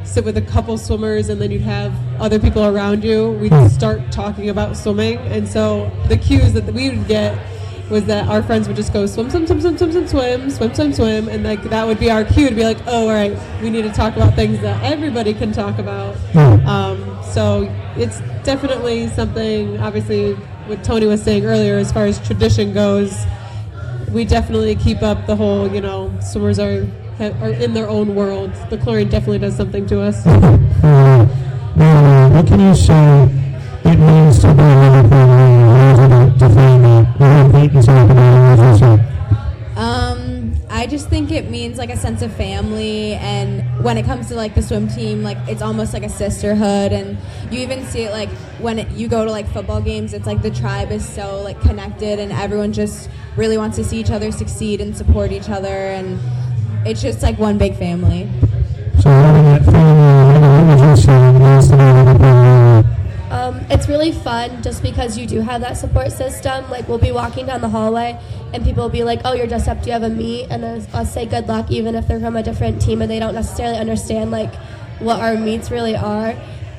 sit with a couple swimmers and then you'd have other people around you, we'd start talking about swimming. And so the cues that we would get was that our friends would just go swim, swim, swim, swim, swim, swim, swim, swim, swim, swim, and that would be our cue to be oh, all right, we need to talk about things that everybody can talk about. So it's definitely something, obviously, what Tony was saying earlier, as far as tradition goes, we definitely keep up the whole, swimmers are in their own world. The chlorine definitely does something to us. What can you say it means to be a Liverpool Warrior? How would you define that? I just think it means a sense of family, and when it comes to the swim team, it's almost like a sisterhood, and you even see it when you go to football games, it's the tribe is so connected, and everyone just really wants to see each other succeed and support each other, and it's just one big family. So having that family, what would you say it means to be a Liverpool Warrior? It's really fun just because you do have that support system. We'll be walking down the hallway and people will be oh, you're dressed up, do you have a meet? And then I'll say good luck, even if they're from a different team and they don't necessarily understand what our meets really are.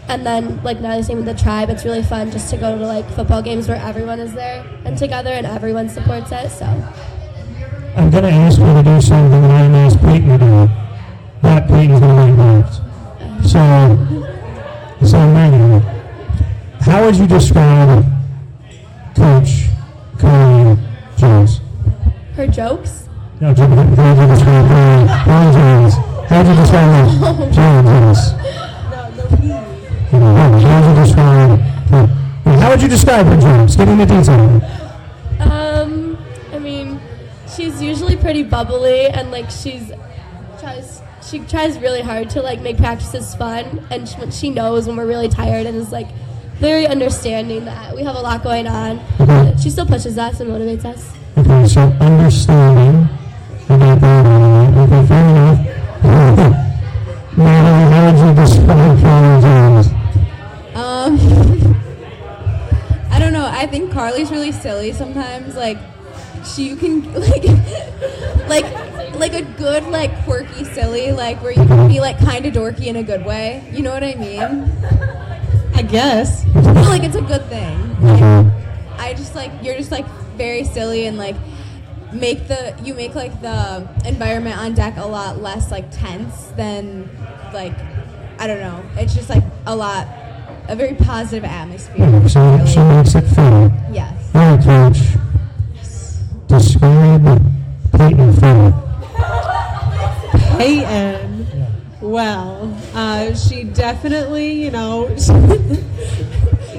And then now the same with the tribe, it's really fun just to go to football games where everyone is there and together and everyone supports it. So I'm going to ask you to do something that I asked Payton to do. Not Payton's going to be involved. So I'm how would you describe Coach Carly Jones? her jokes. No, how would you describe Jones? How would you describe Jones? How would you describe her jokes? Get into detail. I mean, she's usually pretty bubbly and she tries really hard to make practices fun, and she knows when we're really tired and is very understanding that we have a lot going on. Okay. She still pushes us and motivates us. Okay, so understanding. I got that on. Okay, fair enough. Natalie, how would you describe Carly Jones? I don't know. I think Carly's really silly sometimes. Like, she can like a good quirky silly, where you can be kind of dorky in a good way. You know what I mean? I guess. I feel like it's a good thing. You're just very silly and make the environment on deck a lot less tense than I don't know. It's just a very positive atmosphere. So she makes it fun. Yes. All right, Coach. Yes. Describe Payton Furr. Payton. Well, she definitely,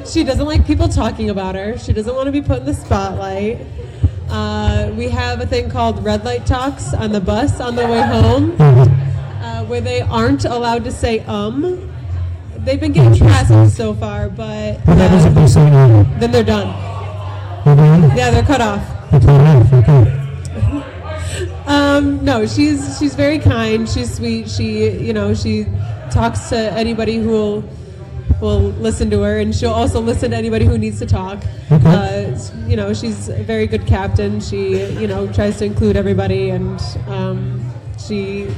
she doesn't like people talking about her. She doesn't want to be put in the spotlight. We have a thing called red light talks on the bus on the way home, where they aren't allowed to say They've been getting past so far, but What happens if they say then they're done. They're done? Yeah, they're cut off. They're cut off, okay. No, she's very kind. She's sweet. She talks to anybody who will listen to her, and she'll also listen to anybody who needs to talk. Okay. She's a very good captain. She tries to include everybody, and she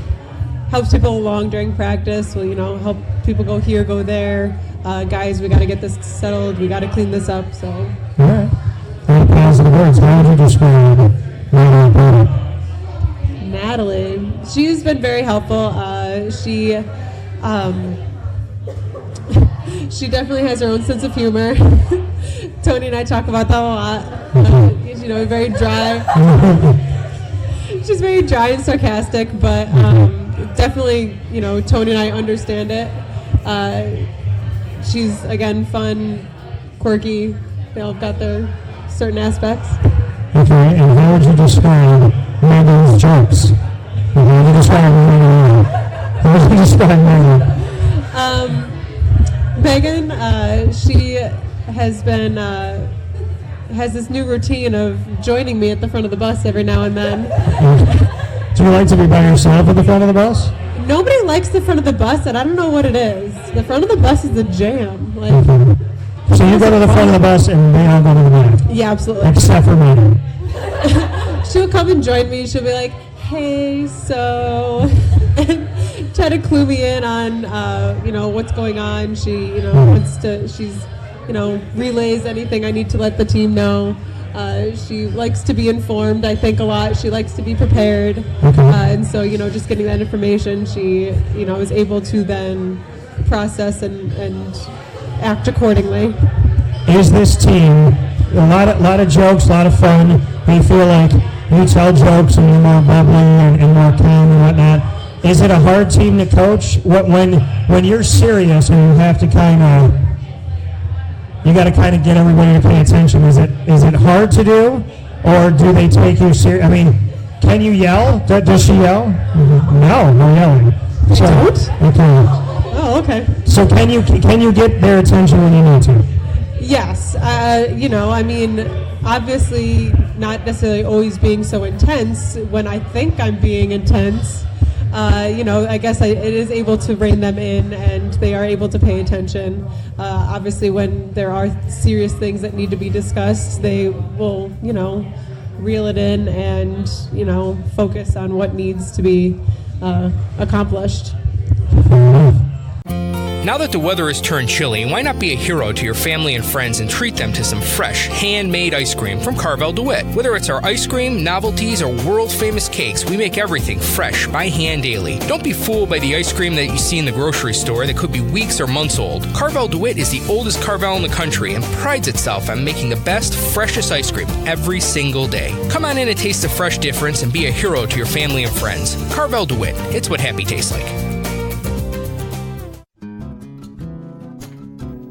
helps people along during practice. Will help people go here, go there. Guys, we got to get this settled. We got to clean this up. So. All right. Any positive words? How would you describe Natalie, she's been very helpful. She definitely has her own sense of humor. Tony and I talk about that a lot. Very dry. She's very dry and sarcastic, but definitely, Tony and I understand it. She's, again, fun, quirky. They all got their certain aspects. Okay, and how would you describe Megan's jokes? How would you describe Megan? How would you describe Megan? Megan, she has this new routine of joining me at the front of the bus every now and then. Do you like to be by yourself at the front of the bus? Nobody likes the front of the bus, and I don't know what it is. The front of the bus is a jam. So you go to the front of the bus and they all go to the back? Yeah, absolutely. Except for Megan. She'll come and join me. She'll be like, hey, so... and try to clue me in on, what's going on. She, relays anything I need to let the team know. She likes to be informed, I think, a lot. She likes to be prepared. Okay. And so, just getting that information, she, is able to then process and act accordingly. Is this team a lot of jokes, a lot of fun? Do you feel like you tell jokes and you're more bubbly and more calm and whatnot? Is it a hard team to coach? When you're serious and you have to you got to get everybody to pay attention. Is it hard to do, or do they take you serious? I mean, can you yell? Does she yell? Mm-hmm. No yelling. So, okay. Oh, okay. So can you get their attention when you need to? Yes. Obviously not necessarily always being so intense. When I think I'm being intense, I guess it is able to rein them in, and they are able to pay attention. Obviously, when there are serious things that need to be discussed, they will, reel it in and, focus on what needs to be accomplished. Now that the weather has turned chilly, why not be a hero to your family and friends and treat them to some fresh, handmade ice cream from Carvel DeWitt? Whether it's our ice cream, novelties, or world-famous cakes, we make everything fresh by hand daily. Don't be fooled by the ice cream that you see in the grocery store that could be weeks or months old. Carvel DeWitt is the oldest Carvel in the country and prides itself on making the best, freshest ice cream every single day. Come on in and taste the fresh difference and be a hero to your family and friends. Carvel DeWitt, it's what happy tastes like.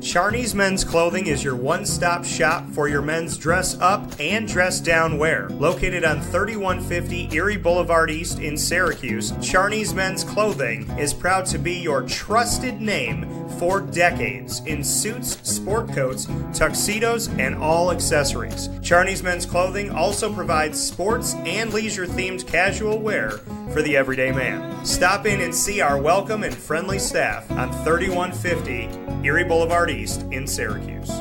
Charney's Men's Clothing is your one-stop shop for your men's dress-up and dress-down wear. Located on 3150 Erie Boulevard East in Syracuse, Charney's Men's Clothing is proud to be your trusted name for decades in suits, sport coats, tuxedos, and all accessories. Charney's Men's Clothing also provides sports and leisure-themed casual wear for the everyday man. Stop in and see our welcome and friendly staff on 3150 Erie Boulevard East in Syracuse.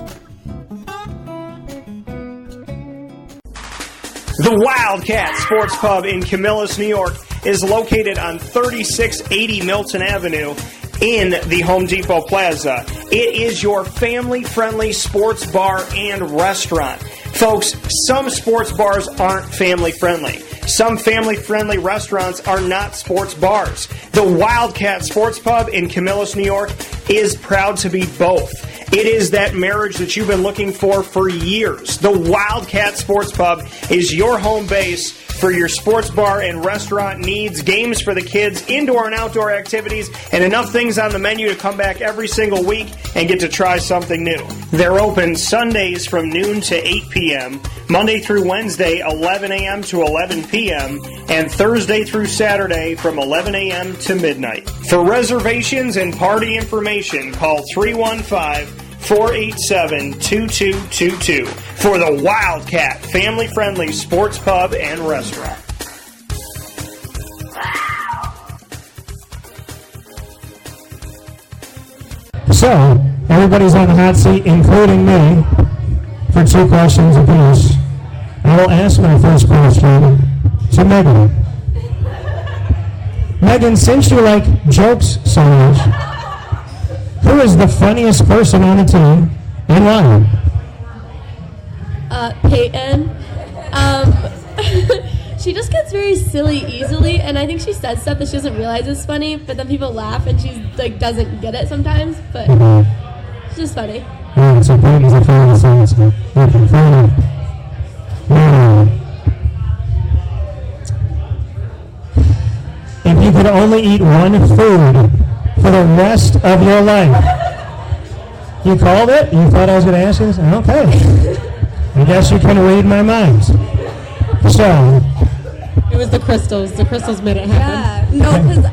The Wildcat Sports Pub in Camillus, New York is located on 3680 Milton Avenue in the Home Depot Plaza. It is your family-friendly sports bar and restaurant. Folks, some sports bars aren't family-friendly. Some family-friendly restaurants are not sports bars. The Wildcat Sports Pub in Camillus, New York is proud to be both. It is that marriage that you've been looking for years. The Wildcat Sports Pub is your home base for your sports bar and restaurant needs, games for the kids, indoor and outdoor activities, and enough things on the menu to come back every single week and get to try something new. They're open Sundays from noon to 8 p.m., Monday through Wednesday, 11 a.m. to 11 p.m., and Thursday through Saturday from 11 a.m. to midnight. For reservations and party information, call 315-487-2222 for the Wildcat family-friendly sports pub and restaurant. So, everybody's on the hot seat, including me, for 2 questions apiece. I will ask my first question to Megan. Megan, since you like jokes so much, who is the funniest person on the team and why? Payton. She just gets very silly easily, and I think she says stuff that she doesn't realize is funny, but then people laugh and she doesn't get it sometimes, but it's just funny. Alright, so Payton's a fan of the science. Okay, fair enough. Now, if you could only eat one food for the rest of your life, you called it? You thought I was going to ask you this? Okay. I guess you can read my mind. So, it was the crystals. The crystals made it happen. Yeah, no, because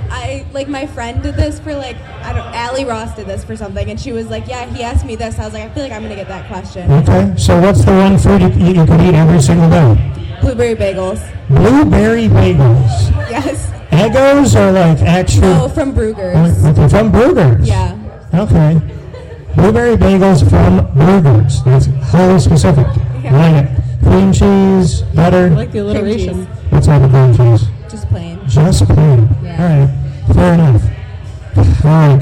my friend did this for Allie Ross did this for something, and she was like, yeah, he asked me this. I was like, I feel like I'm going to get that question. Okay, so what's the one food you could eat every single day? Blueberry bagels. Blueberry bagels? Yes. Eggos or actual? No, from Brugger's. Okay, from Brugger's? Yeah. Okay. Blueberry bagels from Brugger's. That's highly specific. Yeah. I like it. Cream cheese, butter. I like the alliteration. What's all the cream cheese? Just plain. Just plain. Yeah. All right. Fair enough. All right,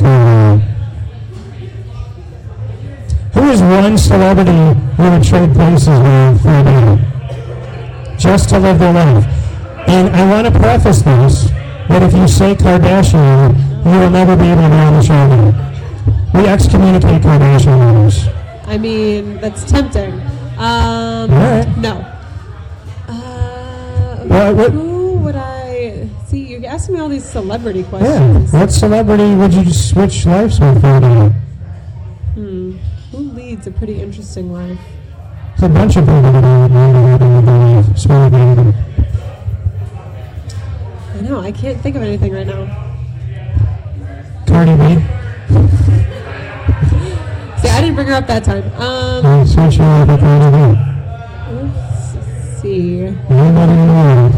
who is one celebrity you would trade places with for a day? Just to live their life. And I want to preface this that if you say Kardashian, you will never be able to be on the show again. We excommunicate Kardashian owners. I mean, that's tempting. Right. No. What? Who would I... See, you're asking me all these celebrity Yeah. questions. What celebrity would you switch lives with for a day? Who leads a pretty interesting life? There's a bunch of people that I would want to have in their life. Small baby. I know, I can't think of anything right now. Cardi B. See, I didn't bring her up that time. Switch your life with Cardi B. Let's see. Anybody in the world.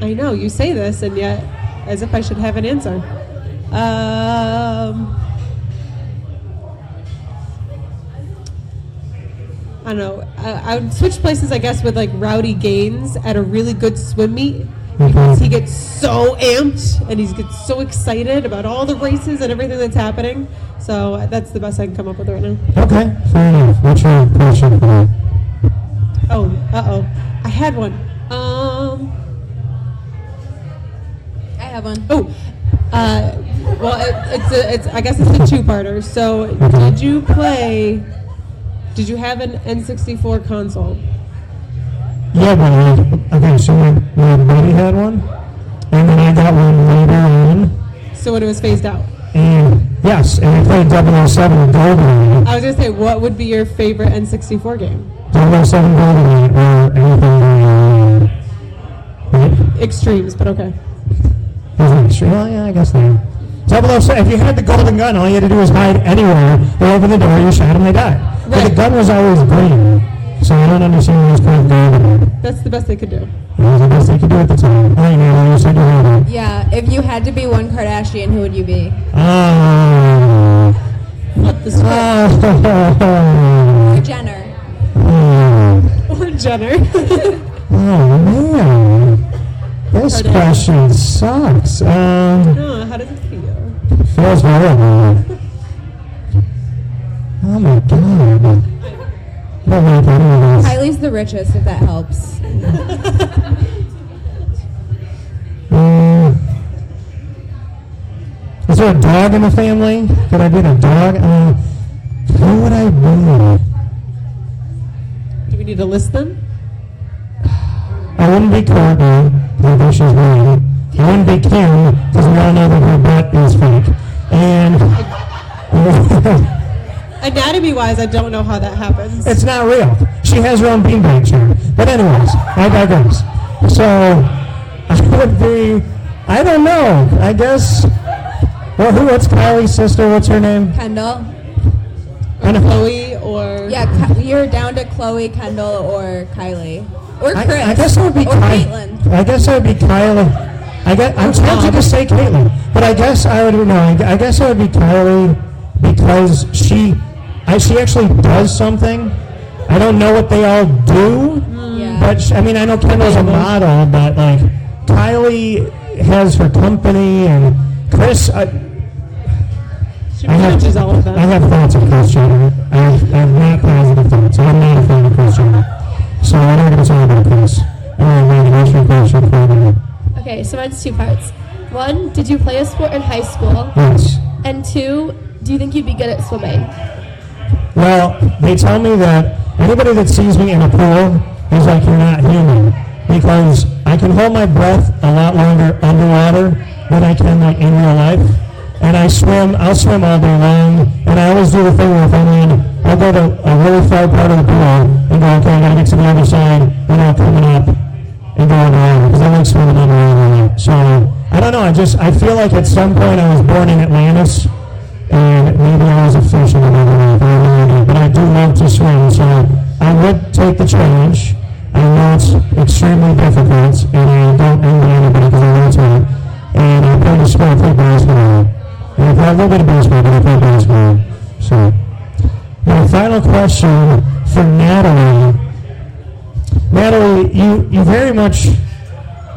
I know, you say this, and yet, as if I should have an answer. I don't know. I would switch places, I guess, with Rowdy Gaines at a really good swim meet. Because he gets so amped and he gets so excited about all the races and everything that's happening. So that's the best I can come up with right now. Okay, fair enough. What's your question for that? Oh, I had one. I have one. Oh, well, it's I guess it's a two-parter. So did you have an N64 console? Yeah, but okay, so my buddy had one, and then I got one later on. So when it was phased out? And yes, and I played 007 with GoldenEye. I was going to say, what would be your favorite N64 game? 007 GoldenEye or anything. Right? Extremes, but okay. Extreme? Well, yeah, I guess they are. 007, if you had the golden gun, all you had to do was hide anywhere. They open the door, you shot them, they died. Right. But the gun was always green. So I don't understand why it's called golden. That's the best they could do. That was the best they could do at the time. I know, you said you had it. Yeah, if you had to be one Kardashian, who would you be? What the Or Jenner. Or Jenner. Oh, man. This question sucks. How does it feel? Feels horrible. Oh, my God. Kylie's the richest, if that helps. Is there a dog in the family? Could I be the dog? Who would I be? Do we need to list them? I wouldn't be Courtney, although she's married. I wouldn't be Kim, because we all know that her butt is fake. And anatomy-wise, I don't know how that happens. It's not real. She has her own beanbag chair. But anyways, I digress. So, I would be, I don't know, I guess, well, what's Kylie's sister? What's her name? Kendall. Or Chloe, or... Yeah, you're down to Chloe, Kendall, or Kylie. Or Chris. I guess I would be Caitlin. I guess I would be Kylie. I'm tempted to say Caitlin, but I guess I would I guess I would be Kylie because she actually does something. I don't know what they all do, but I know Kendall's a model, but like Kylie has her company, and Chris. I have thoughts of Chris Jenner. I have not positive thoughts. I'm not a fan of Chris Jenner. So I'm not going to talk about Chris. What's your question for me? Okay, so mine's two parts. One, did you play a sport in high school? Yes. And two, do you think you'd be good at swimming? Well, they tell me that anybody that sees me in a pool is like, you're not human. Because I can hold my breath a lot longer underwater than I can like in real life. And I'll swim all day long, and I always do the thing where if I'll go to a really far part of the pool and go, okay, I gotta get to the other side, and I'll come up and go underwater, because I like swimming underwater. So, I don't know, I feel like at some point I was born in Atlantis, and maybe I was a fish in another life, I don't know, but I do love to swim, so I would take the challenge. I know it's extremely difficult, and I don't envy anybody because I want to, and I play the sport, I play basketball. I play a little bit of baseball, but I play basketball. So, my final question for Natalie. Natalie, you very much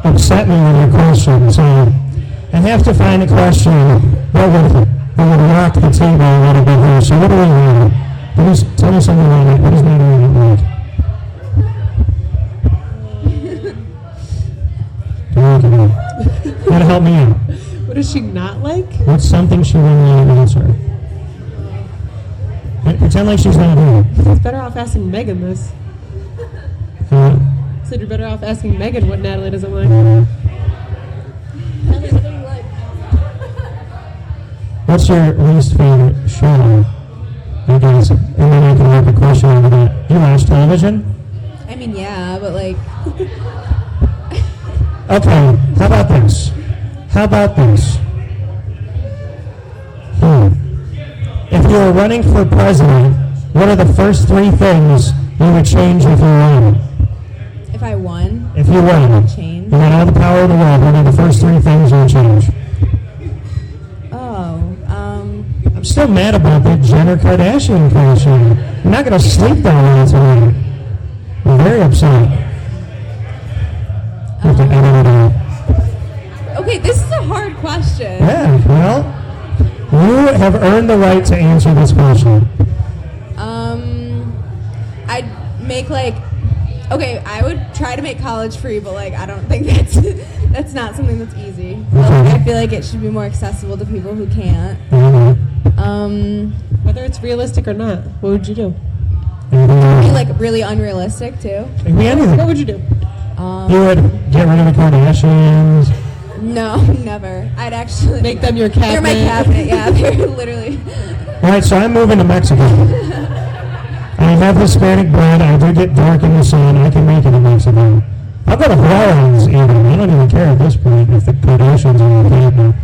upset me with your question, so I have to find a question that would rock the table a little bit here. So what do we have? Tell me something about it. What does Natalie like? Gotta help me out. What does she not like? What's something she wouldn't want to answer? Pretend like she's not here. It's better off asking Megan this. Said you're better off asking Megan what Natalie doesn't like. What's your least favorite show? I guess. And then I can have a question over that. You watch television? I mean, yeah, but like... Okay, how about this? If you were running for president, what are the first three things you would change if you won? If I won? If you won. Change? You got all the power in the world, what are the first three things you would change? I'm still mad about that Jenner Kardashian question. I'm not going to sleep that well tonight. I'm very upset. Okay, this is a hard question. Yeah, well, you have earned the right to answer this question. I'd make I would try to make college free, but I don't think that's not something that's easy. I feel like it should be more accessible to people who can't. Whether it's realistic or not, what would you do? Be really unrealistic too. It can be anything. What would you do? You would get rid of the Kardashians. No, never. I'd actually make them your cabinet. They're my cabinet. Yeah, they're literally. All right, so I'm moving to Mexico. I have Hispanic blood. I do get dark in the sun. I can make it in Mexico. I'll go to Juarez even. I don't even care at this point if the Kardashians are in the cabinet.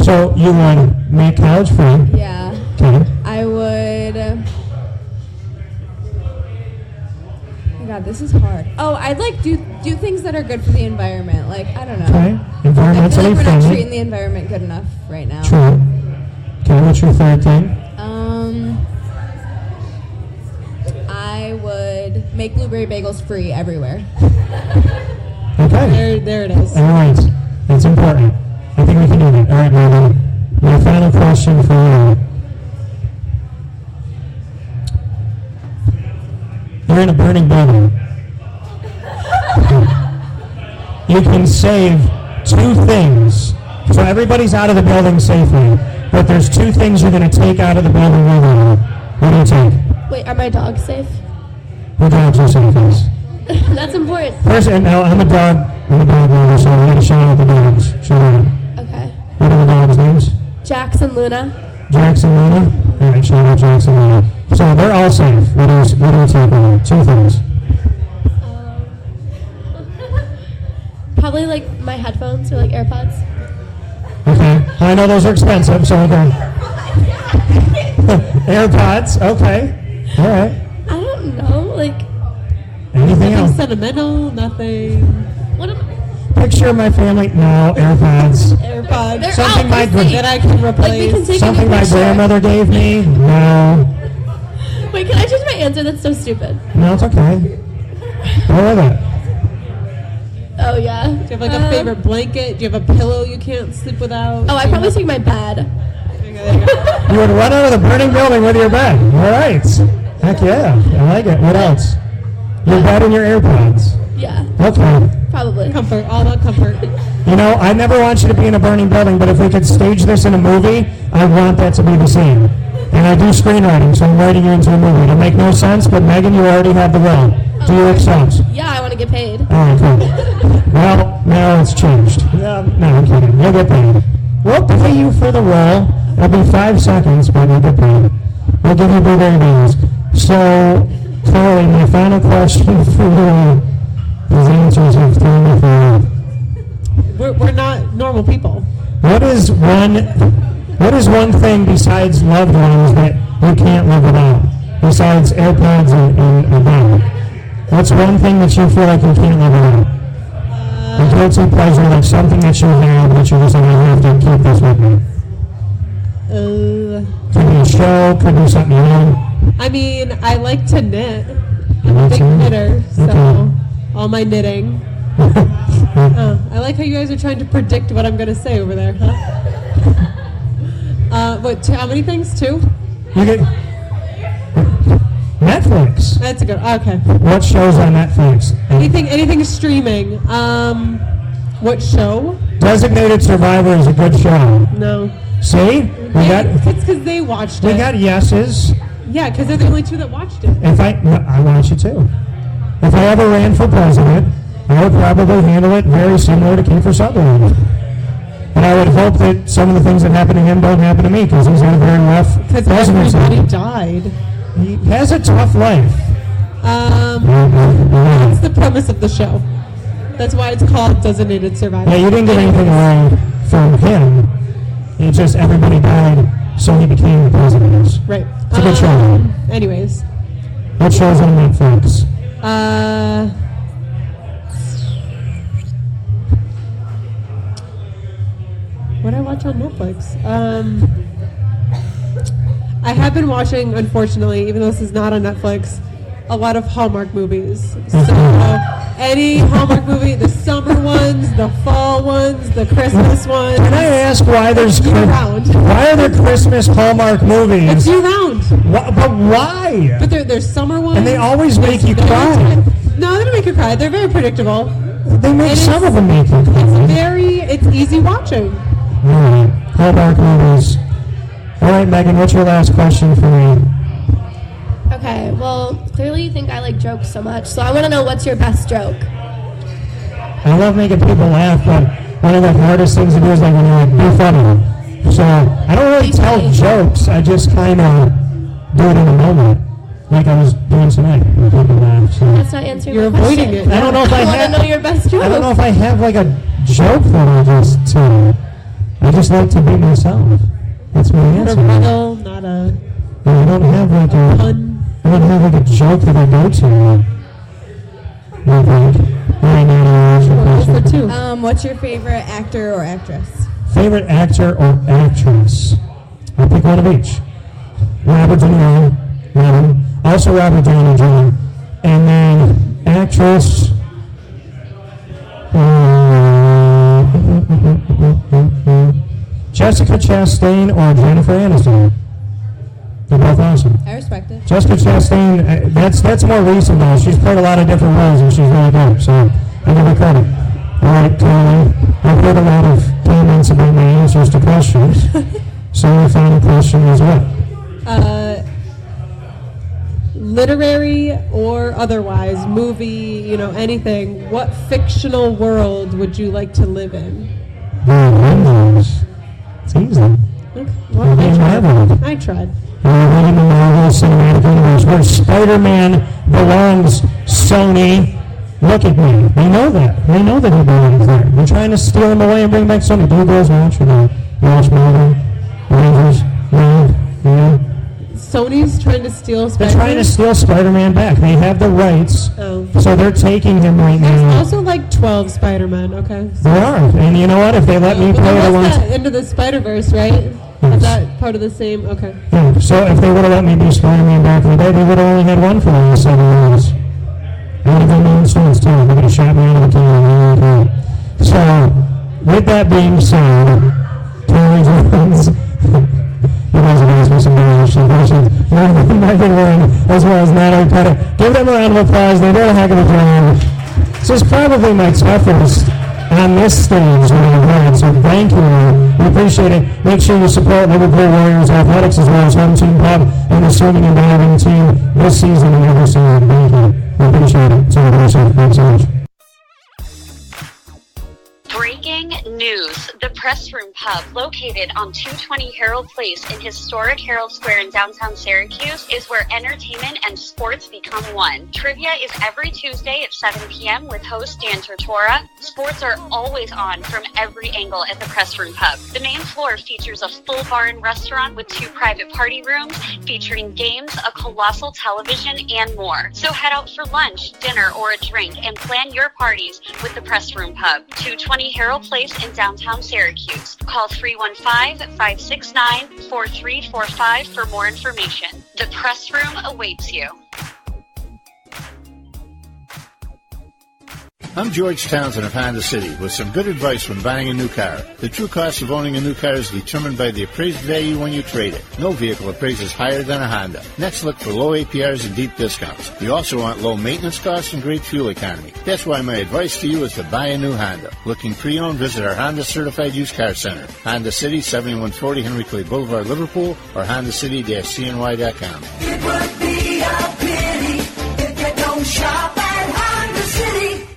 So you would make college free. Yeah. Okay. I would. Oh God, this is hard. Oh, I'd like do things that are good for the environment. Like, I don't know. Okay. I feel Environmentally like we're not friendly. treating the environment good enough right now. True. Okay, what's your third thing? I would make blueberry bagels free everywhere. Okay. There it is. All right. That's important. I think we can do that. All right, Megan. My final question for you. You're in a burning building. You can save 2 things. So everybody's out of the building safely, but there's 2 things you're going to take out of the building with you. What do you take? Wait, are my dogs safe? Your dogs are safe, yes. That's important. First, and now I'm a dog lover, so I'm going to shout out the dogs. Shout out. Okay. What are the dogs' names? Jax and Luna. Jax and Luna? All right, shout out Jax and Luna. So they're all safe. What do you take away? 2 things. Probably like my headphones or like AirPods. Okay. I know those are expensive, so okay. AirPods, okay. All right. I don't know, like. Anything else? Nothing sentimental, nothing. What am I? Picture my family. No, AirPods. AirPods. They're Something out, my That I can replace. Like we can take something a my picture. grandmother gave me. No. Wait, can I change my answer? That's so stupid. No, it's okay. Go with it. Oh yeah. Do you have like a favorite blanket? Do you have a pillow you can't sleep without? Oh, I probably take my bed. You would run out of the burning building with your bed. All right. Heck yeah. I like it. What else? Your bed and your AirPods. Yeah. Okay. Probably. Comfort, all about comfort. You know, I never want you to be in a burning building, but if we could stage this in a movie, I want that to be the scene. And I do screenwriting, so I'm writing you into a movie. It'll make no sense, but Megan, you already have the role. Do you accept? Yeah, I want to get paid. All right, cool. Well, now it's changed. No, I'm kidding. You'll get paid. We'll pay you for the role. It'll be 5 seconds, but you'll get paid. We'll give you blueberry bagels. So, Chloe, my final question for you. These answers have thrown me for a loop. We're not normal people. What is one thing besides loved ones that you can't live without? Besides AirPods and a bed? What's one thing that you feel like you can't live without? A guilty pleasure, like something that you have that you just like, I have to keep this with me. Could be a show, could be something you know. I mean, I like to knit. I'm a big knitter, so all my knitting. I like how you guys are trying to predict what I'm going to say over there, huh? How many things? 2? You get Netflix. That's a good. Okay. What shows on Netflix? Anything streaming. What show? Designated Survivor is a good show. No. See? It's because they watched it. We got yeses. Yeah, because they're the only 2 that watched it. I want you to. If I ever ran for president, I would probably handle it very similar to Kiefer Sutherland. But I would hope that some of the things that happen to him don't happen to me, because he's had a very rough presidency. Because everybody died. He has a tough life. That's the premise of the show. That's why it's called Designated Survivor. Yeah, you didn't get anything wrong from him. It's just everybody died, so he became the president. Right. It's a good show. Anyways. What show's on Netflix? What did I watch on Netflix? I have been watching, unfortunately, even though this is not on Netflix, a lot of Hallmark movies. So any Hallmark movie, the summer ones, the fall ones, the Christmas ones. Can I ask why are there Christmas Hallmark movies? It's year-round. But why? But there's summer ones. And they always make you cry. No, they don't make you cry. They're very predictable. They make some of them make you cry. It's easy watching. All right, Hallmark movies. All right, Megan, what's your last question for me? Okay, well, clearly you think I like jokes so much, so I want to know what's your best joke. I love making people laugh, but one of the hardest things to do is like when you're like, be funny. So I don't really tell jokes. I just kind of do it in the moment, like I was doing tonight. When people laugh. So. That's not answering You're my question. avoiding it. I don't know if I want to know your best joke. I don't know if I have like a joke that I just tell. I just like to be myself. That's my answer. Not a riddle, not a... I don't have like a pun. I don't have like a joke that I go to. What's your favorite actor or actress? Favorite actor or actress? I'll pick one of each. Robert De Niro, also Robert Downey Jr. And then actress. Jessica Chastain or Jennifer Aniston. They're both awesome. I respect it. Jessica Chastain, that's more recent though. She's played a lot of different roles and she's really good. So I give her credit. All right, Carly. I've heard a lot of comments about my answers to questions. So my final question is what? Literary or otherwise, movie, anything. What fictional world would you like to live in? It's easy. Okay. Well, I tried. We're in the Marvel Cinematic Universe where Spider-Man belongs. Sony, look at me. They know that. They know that he belongs there. They're trying to steal him away and bring back Sony. Do you guys watch or not? You watch Marvel? Rangers? Yeah. Sony's trying to steal Spider-Man? They're trying to steal Spider-Man back. They have the rights, so they're taking him right now. There's also like 12 Spider-Man, okay? There are, and you know what? If they let me play it along... Into the Spider-Verse, right? Yes. Is that part of the same? Okay. Yeah, so if they would have let me be Spider-Man back in the day, they would have only had one for the last 7 years. I would have done my own stunts too. They would have shot me out of the camera. So, with that being said, Tony Jones... You guys have asked me some very interesting questions. Megan Winn, as well as Natalie Petit. Give them a round of applause. They did a heck of a job. This is probably my toughest on this stage that I've had, so thank you. We appreciate it. Make sure you support Liverpool Warriors Athletics as well as Home Team Pub and the swimming and diving team this season and every season. Thank you. We appreciate it. So we appreciate it. Thanks so much. Breaking news. The Press Room Pub, located on 220 Herald Place in historic Herald Square in downtown Syracuse, is where entertainment and sports become one. Trivia is every Tuesday at 7 p.m. with host Dan Tortora. Sports are always on from every angle at the Press Room Pub. The main floor features a full bar and restaurant with 2 private party rooms featuring games, a colossal television, and more. So head out for lunch, dinner, or a drink and plan your parties with the Press Room Pub, 220 Herald Place in downtown Syracuse. Call 315-569-4345 for more information. The Press Room awaits you. I'm George Townsend of Honda City with some good advice when buying a new car. The true cost of owning a new car is determined by the appraised value when you trade it. No vehicle appraises higher than a Honda. Next, look for low APRs and deep discounts. You also want low maintenance costs and great fuel economy. That's why my advice to you is to buy a new Honda. Looking pre-owned, visit our Honda Certified Used Car Center. Honda City, 7140 Henry Clay Boulevard, Liverpool, or HondaCity-CNY.com. It would be a pity if you don't shop at Honda City.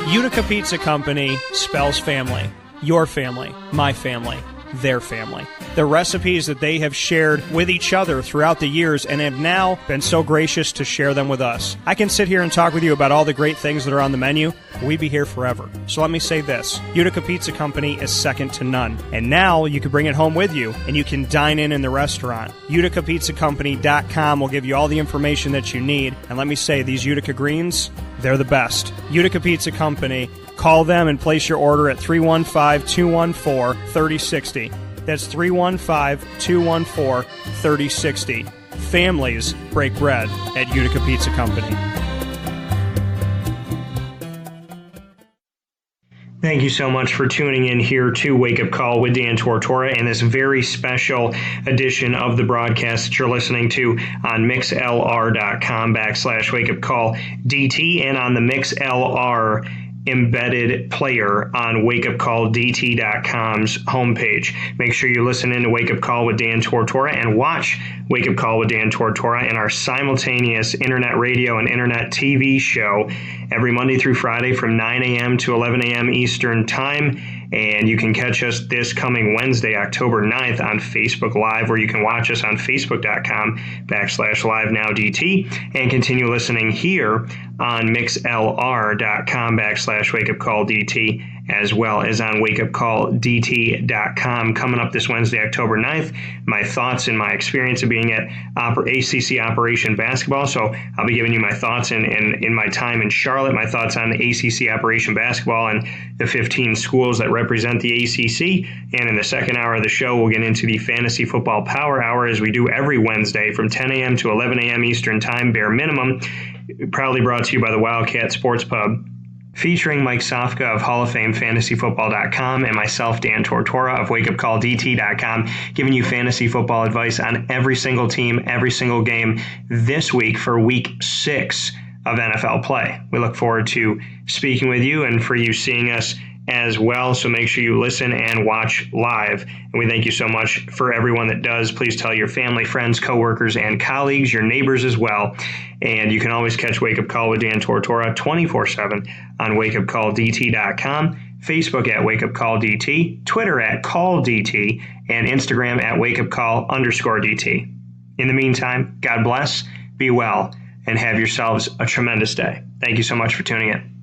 Utica Pizza Company spells family. Your family, my family, their family. The recipes that they have shared with each other throughout the years and have now been so gracious to share them with us. I can sit here and talk with you about all the great things that are on the menu. We'd be here forever. So let me say this. Utica Pizza Company is second to none. And now you can bring it home with you and you can dine in the restaurant. UticaPizzaCompany.com will give you all the information that you need. And let me say, these Utica greens, they're the best. Utica Pizza Company. Call them and place your order at 315-214-3060. That's 315-214-3060. Families break bread at Utica Pizza Company. Thank you so much for tuning in here to Wake Up Call with Dan Tortora and this very special edition of the broadcast that you're listening to on mixlr.com/wakeupcalldt and on the MixLR embedded player on wakeupcalldt.com's homepage. Make sure you listen in to Wake Up Call with Dan Tortora and watch Wake Up Call with Dan Tortora and our simultaneous internet radio and internet TV show every Monday through Friday from 9 a.m. to 11 a.m. Eastern Time. And you can catch us this coming Wednesday, October 9th on Facebook Live, where you can watch us on facebook.com/livenowdt and continue listening here on mixlr.com/wakeupcalldt as well as on wakeupcalldt.com. Coming up this Wednesday, October 9th, my thoughts and my experience of being at ACC Operation Basketball. So I'll be giving you my thoughts in my time in Charlotte, my thoughts on the ACC Operation Basketball and the 15 schools that represent the ACC. And in the second hour of the show, we'll get into the Fantasy Football Power Hour, as we do every Wednesday from 10 a.m. to 11 a.m. Eastern Time, bare minimum. Proudly brought to you by the Wildcat Sports Pub, featuring Mike Sofka of Hall of Fame FantasyFootball.com and myself, Dan Tortora of WakeUpCallDT.com, giving you fantasy football advice on every single team, every single game this week for Week 6 of NFL play. We look forward to speaking with you and for you seeing us as well, so make sure you listen and watch live. And we thank you so much for everyone that does. Please tell your family, friends, coworkers, and colleagues, your neighbors as well. And you can always catch Wake Up Call with Dan Tortora 24/7 on WakeUpCallDT.com, Facebook at WakeUpCallDT, Twitter at CallDT, and Instagram at WakeUpCall_DT. In the meantime, God bless, be well, and have yourselves a tremendous day. Thank you so much for tuning in.